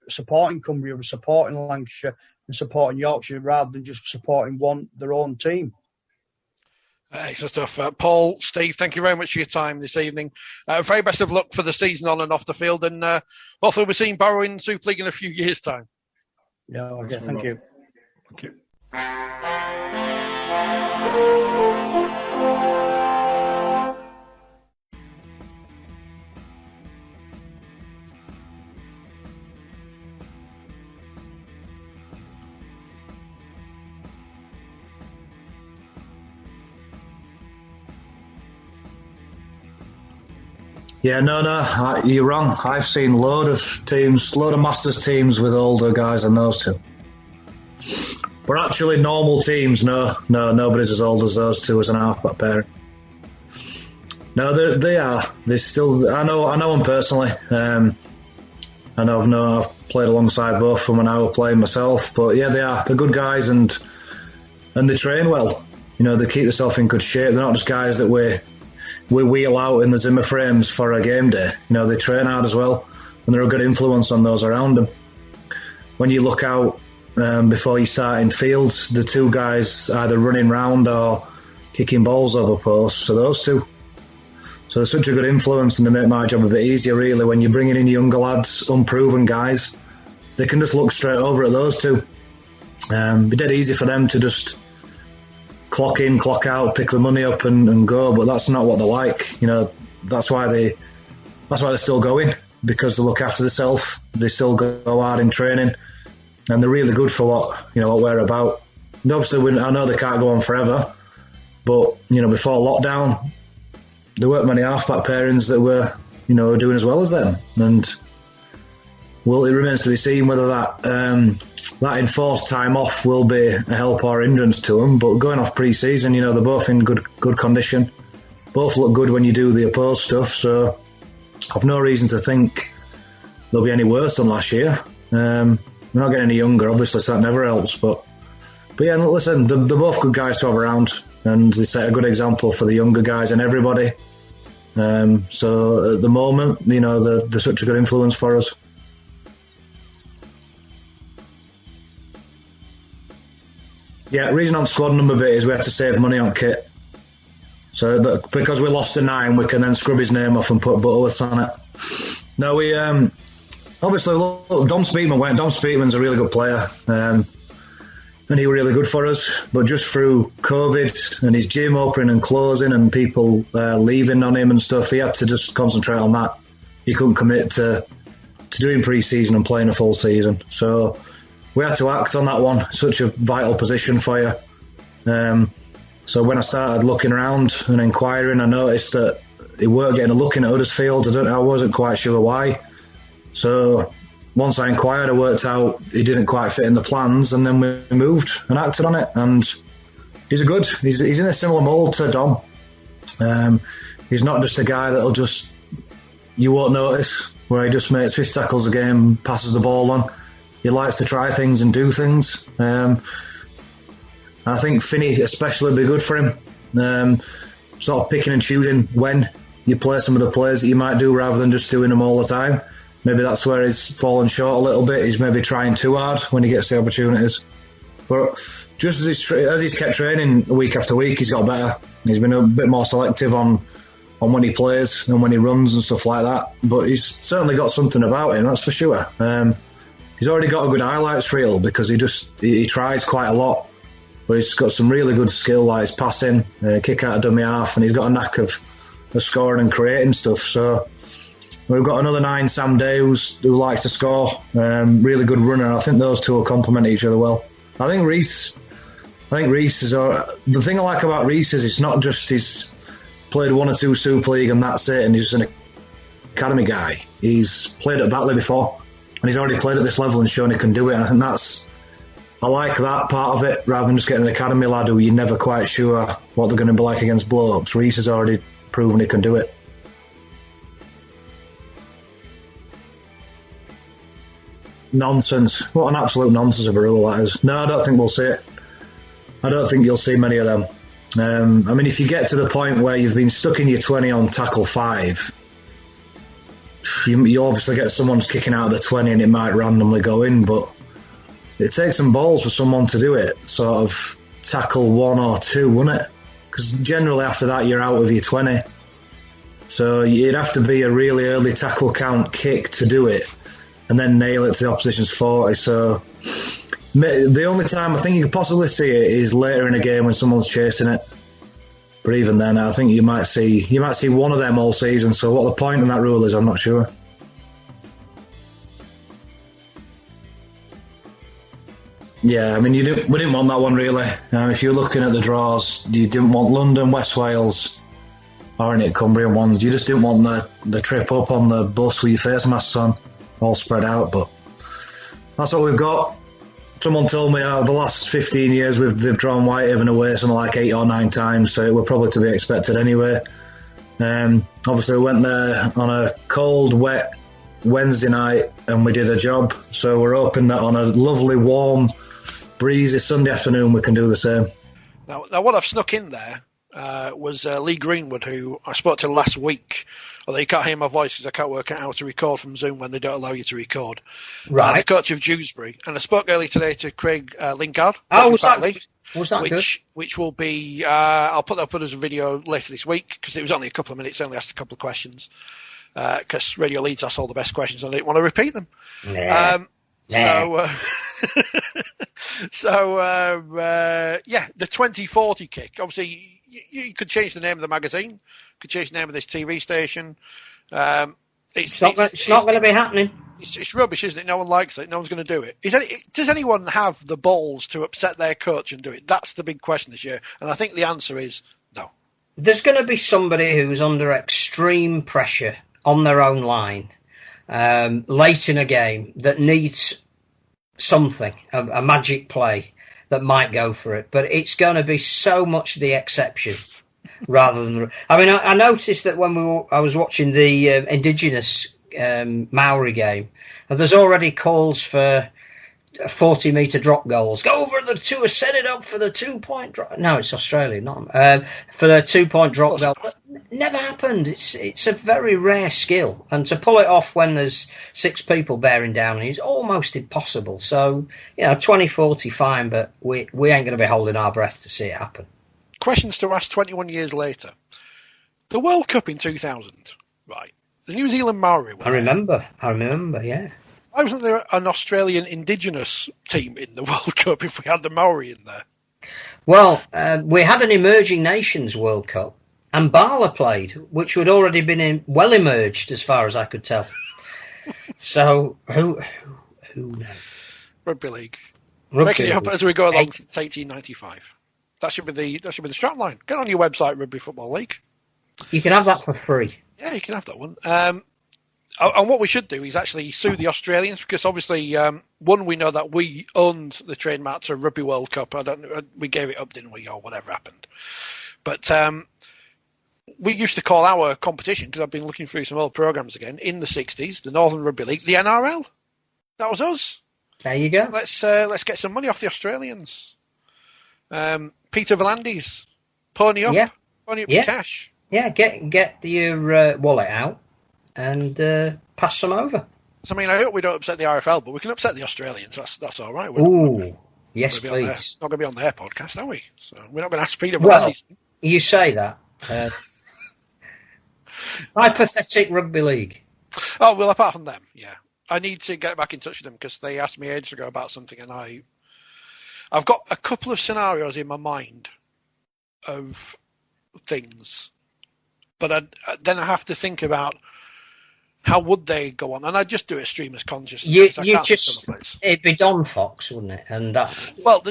supporting Cumbria, with supporting Lancashire and supporting Yorkshire, rather than just supporting their own team. Excellent stuff. Paul, Steve, thank you very much for your time this evening. Very best of luck for the season on and off the field. And hopefully we'll be seeing Barrow in Super League in a few years' time. Yeah, okay, thank you. Thank you. Yeah, no, you're wrong. I've seen load of Masters teams with older guys than those two. But actually, normal teams, no, nobody's as old as those two as an halfback pairing. No, they are. They still. I know them personally. I know I've played alongside both of them when I was playing myself. But yeah, they are. They're good guys and they train well. You know, they keep themselves in good shape. They're not just guys that we wheel out in the Zimmer frames for a game day. You know, they train hard as well, and they're a good influence on those around them. When you look out before you start in fields, the two guys either running round or kicking balls over posts. So those two. So they're such a good influence, and they make my job a bit easier, really. When you're bringing in younger lads, unproven guys, they can just look straight over at those two. Be dead easy for them to just clock in, clock out, pick the money up and go, but that's not what they're like. You know, that's why they're still going, because they look after themselves. They still go hard in training, and they're really good for what we're about. And obviously, I know they can't go on forever, but before lockdown, there weren't many halfback pairings that were doing as well as them, and it remains to be seen whether that enforced time off will be a help or hindrance to them. But going off pre-season, they're both in good condition. Both look good when you do the opposed stuff, so I've no reason to think they'll be any worse than last year. They're not getting any younger, obviously, so that never helps. But yeah, listen, they're both good guys to have around, and they set a good example for the younger guys and everybody. So at the moment, they're such a good influence for us. Yeah, reason on squad number bit is we have to save money on kit. So that, because we lost a 9, we can then scrub his name off and put Butterworth's on it. No, we obviously Dom Speakman's a really good player, and he was really good for us. But just through COVID and his gym opening and closing and people leaving on him and stuff, he had to just concentrate on that. He couldn't commit to doing pre-season and playing a full season. So we had to act on that one. Such a vital position for you. So when I started looking around and inquiring, I noticed that he weren't getting a look in at Huddersfield. I wasn't quite sure why. So once I inquired, I worked out he didn't quite fit in the plans, and then we moved and acted on it. And he's in a similar mould to Dom. He's not just a guy that'll you won't notice, where he just makes 50 tackles a game, passes the ball on. He likes to try things and do things. I think Finney especially would be good for him. Sort of picking and choosing when you play some of the players that you might do, rather than just doing them all the time. Maybe that's where he's fallen short a little bit. He's maybe trying too hard when he gets the opportunities. But just as he's kept training week after week, he's got better. He's been a bit more selective on when he plays and when he runs and stuff like that. But he's certainly got something about him, that's for sure. He's already got a good highlights reel, because he tries quite a lot. But he's got some really good skill, like his passing, kick out of dummy half, and he's got a knack of scoring and creating stuff. So we've got another 9, Sam Day, who likes to score. Really good runner. I think those two will complement each other well. I think Reese is... the thing I like about Reese is it's not just he's played 1 or 2 Super League and that's it, and he's just an academy guy. He's played at Batley before, and he's already played at this level and shown he can do it. And I think I like that part of it, rather than just getting an academy lad who you're never quite sure what they're going to be like against blokes. Reese has already proven he can do it. Nonsense. What an absolute nonsense of a rule that is. No, I don't think we'll see it. I don't think you'll see many of them. I mean, if you get to the point where you've been stuck in your 20 on tackle 5, you obviously get someone's kicking out of the 20 and it might randomly go in, but it takes some balls for someone to do it, sort of tackle 1 or 2, wouldn't it? Because generally after that you're out of your 20. So you'd have to be a really early tackle count kick to do it, and then nail it to the opposition's 40. So the only time I think you could possibly see it is later in a game when someone's chasing it. But even then, I think you might see one of them all season. So what the point in that rule is, I'm not sure. Yeah, I mean, we didn't want that one really. If you're looking at the draws, you didn't want London, West Wales, or any Cumbrian ones. You just didn't want the trip up on the bus with your face masks on, all spread out. But that's what we've got. Someone told me out of the last 15 years they've drawn Whitehaven away something like 8 or 9 times, so it were probably to be expected anyway. Obviously we went there on a cold, wet Wednesday night and we did a job, so we're hoping that on a lovely, warm, breezy Sunday afternoon we can do the same. Now what I've snuck in there was Lee Greenwood, who I spoke to last week, although you can't hear my voice because I can't work out how to record from Zoom when they don't allow you to record. Right. The coach of Dewsbury. And I spoke earlier today to Craig Lingard. Oh, was that good? Which will be, I'll put that up as a video later this week because it was only a couple of minutes, only asked a couple of questions. Because Radio Leeds asked all the best questions and I didn't want to repeat them. The 2040 kick. Obviously, you could change the name of the magazine, could change the name of this TV station. It's not going to be happening. It's rubbish, isn't it? No one likes it. No one's going to do it. Does anyone have the balls to upset their coach and do it? That's the big question this year. And I think the answer is no. There's going to be somebody who's under extreme pressure on their own line late in a game that needs something, a magic play that might go for it. But it's going to be so much the exception rather than... I mean, I noticed that when I was watching the Indigenous Maori game, and there's already calls for 40-metre drop goals. Go over the two, set it up for the 2-point drop. No, it's Australia, not for the 2-point drop goal. But never happened. It's a very rare skill, and to pull it off when there's 6 people bearing down is almost impossible. So 2040 fine, but we ain't going to be holding our breath to see it happen. Questions to ask 21 years later. The World Cup in 2000, right? The New Zealand Maori. I remember. Yeah. Why wasn't there an Australian Indigenous team in the World Cup if we had the Maori in there? Well, we had an Emerging Nations World Cup, and Bala played, which had already been well emerged as far as I could tell. So, who knows? Rugby League. Making it up as we go along since 1895. That should be the strap line. Get on your website, Rugby Football League. You can have that for free. Yeah, you can have that one. And what we should do is actually sue the Australians because obviously, one, we know that we owned the trademark to Rugby World Cup. We gave it up, didn't we, or whatever happened. But we used to call our competition, because I've been looking through some old programs again, in the 60s, the Northern Rugby League, the NRL. That was us. There you go. Let's get some money off the Australians. Peter V'landys, pony up. Yeah. Pony up your cash. Yeah, get your wallet out and pass some over. So, I mean, I hope we don't upset the RFL, but we can upset the Australians. That's all right. Yes, please. Not going to be on their podcast, are we? So we're not going to ask Peter. Well, you say that. Hypothetic rugby league. Oh, well, apart from them, yeah. I need to get back in touch with them because they asked me ages ago about something, and I've got a couple of scenarios in my mind of things. But then I have to think about how would they go on, and I'd just do it stream as conscious. It'd be Don Fox, wouldn't it? And that. Well,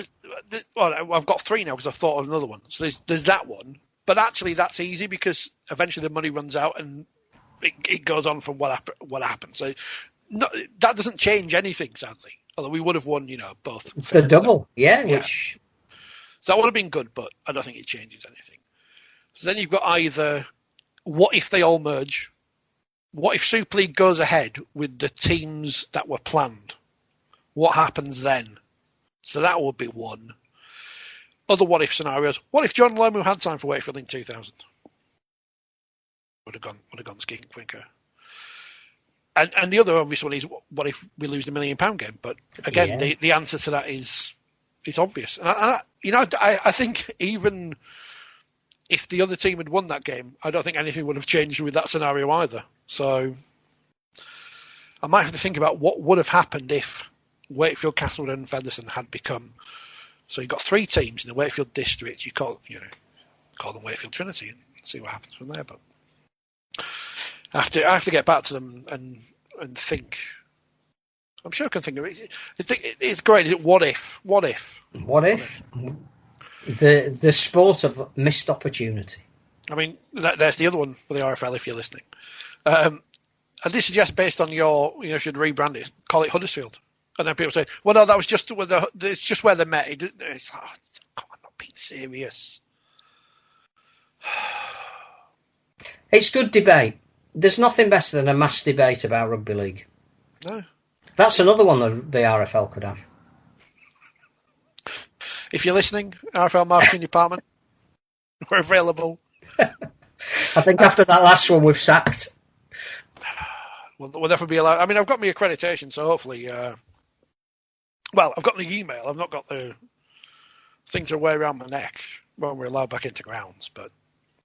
I've got 3 now because I've thought of another one. So there's that one, but actually that's easy because eventually the money runs out and it goes on from what happened. So that doesn't change anything, sadly. Although we would have won, both. The double, yeah. So that would have been good, but I don't think it changes anything. So then you've got either, what if they all merge? What if Super League goes ahead with the teams that were planned? What happens then? So that would be one. Other what if scenarios. What if John Lomu had signed for Wakefield in 2000? Would have gone skiing quicker. And the other obvious one is, what if we lose the £1 million game? But again, the answer to that is obvious. And I think even if the other team had won that game, I don't think anything would have changed with that scenario either. So I might have to think about what would have happened if Wakefield, Castleton and Featherstone had become. So you've got 3 teams in the Wakefield district. You call them Wakefield Trinity and see what happens from there. But I have to get back to them and think. I'm sure I can think of it. It's great. Is it what if? What if? The sport of missed opportunity. I mean, there's the other one for the RFL if you're listening. And this is just based on your, should rebrand it, call it Huddersfield. And then people say, well, no, that was just it's just where they met. It's come on, not being serious. It's good debate. There's nothing better than a mass debate about rugby league. No. That's another one that the RFL could have. If you're listening, RFL Marketing Department, we're available. I think after that last one we've sacked. We'll never be allowed. I mean, I've got my accreditation, so hopefully... I've got the email. I've not got the thing to wear around my neck when we're allowed back into grounds, but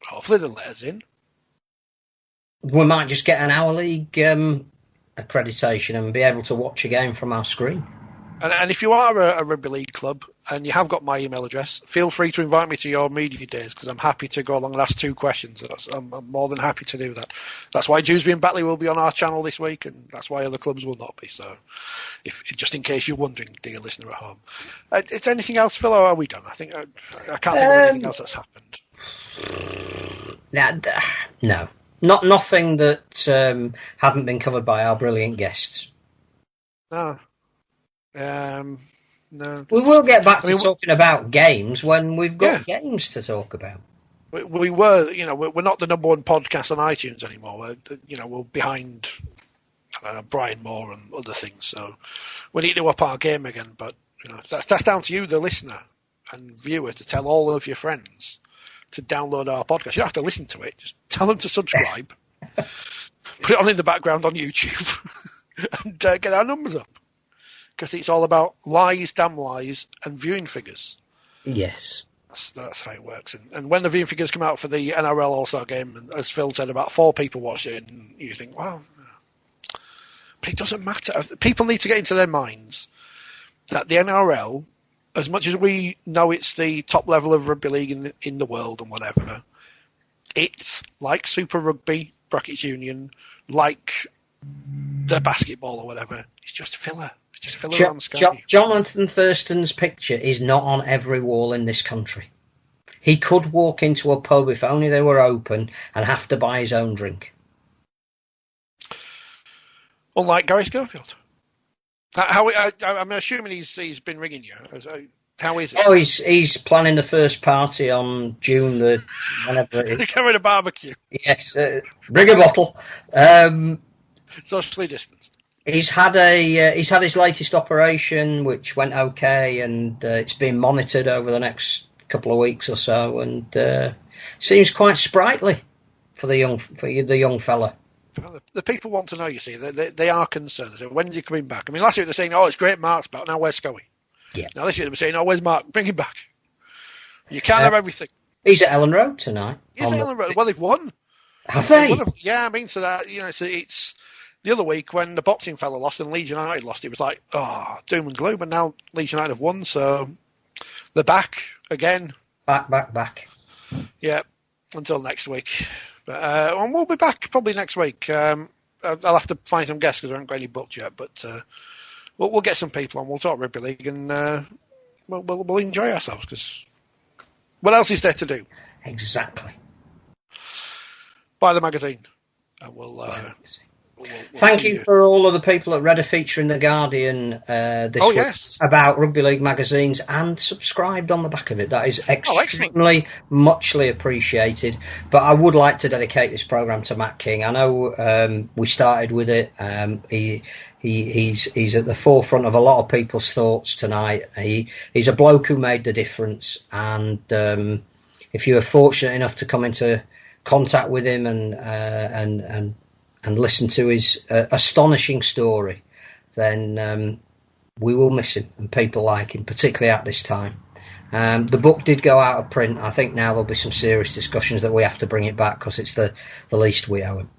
hopefully they'll let us in. We might just get an Our League accreditation and be able to watch a game from our screen. And if you are a rugby league club and you have got my email address, feel free to invite me to your media days because I'm happy to go along and ask 2 questions. I'm more than happy to do that. That's why Dewsbury and Batley will be on our channel this week, and that's why other clubs will not be. So, just in case you're wondering, dear listener at home, is there anything else, Phil, or are we done? I think I can't think of anything else that's happened. No, nothing that haven't been covered by our brilliant guests. No. No. We will get back to talking about games when we've got games to talk about. We were, we're not the number 1 podcast on iTunes anymore. We're behind Brian Moore and other things, so we need to up our game again. But that's down to you, the listener and viewer, to tell all of your friends to download our podcast. You don't have to listen to it; just tell them to subscribe, put it on in the background on YouTube, and get our numbers up. Because it's all about lies, damn lies, and viewing figures. Yes. That's how it works. And when the viewing figures come out for the NRL All-Star game, and as Phil said, about 4 people watch it, and you think, well, but it doesn't matter. People need to get into their minds that the NRL, as much as we know it's the top level of rugby league in the world and whatever, it's like Super Rugby, brackets Union, like the basketball or whatever. It's just filler. Just fill around Sky. Jonathan Thurston's picture is not on every wall in this country. He could walk into a pub if only they were open and have to buy his own drink. Unlike Gary Schofield. I'm assuming he's been ringing you. How is it? Oh, he's planning the first party on June the whenever it is. Going to barbecue. Yes, bring a bottle. Socially distanced. He's had his latest operation, which went okay, and it's being monitored over the next couple of weeks or so, and seems quite sprightly for the young fella. Well, the people want to know. You see, they are concerned. They say, when's he coming back? I mean, last week they're saying, "Oh, it's great, Mark's back." Now where's Scully? Yeah. Now this year they're saying, "Oh, where's Mark? Bring him back." You can't have everything. He's at Ellen Road tonight. He's at Ellen Road. Well, they've won. Have they? Yeah, I mean, so that it's. The other week, when the boxing fella lost and Leeds United lost, it was like, doom and gloom. And now Leeds United have won, so they're back again. Back. Yeah, until next week. And we'll be back probably next week. I'll have to find some guests because I haven't got any booked yet. But we'll get some people on. We'll talk rugby league and we'll enjoy ourselves. Because what else is there to do? Exactly. Buy the magazine, and we'll Thank you for all of the people that read a feature in The Guardian this week about Rugby League magazines and subscribed on the back of it. That is extremely muchly appreciated. But I would like to dedicate this programme to Matt King. I know we started with it. He's at the forefront of a lot of people's thoughts tonight. He's a bloke who made the difference. And if you are fortunate enough to come into contact with him and listen to his astonishing story, then we will miss him, and people like him, particularly at this time. The book did go out of print. I think now there'll be some serious discussions that we have to bring it back because it's the least we owe him.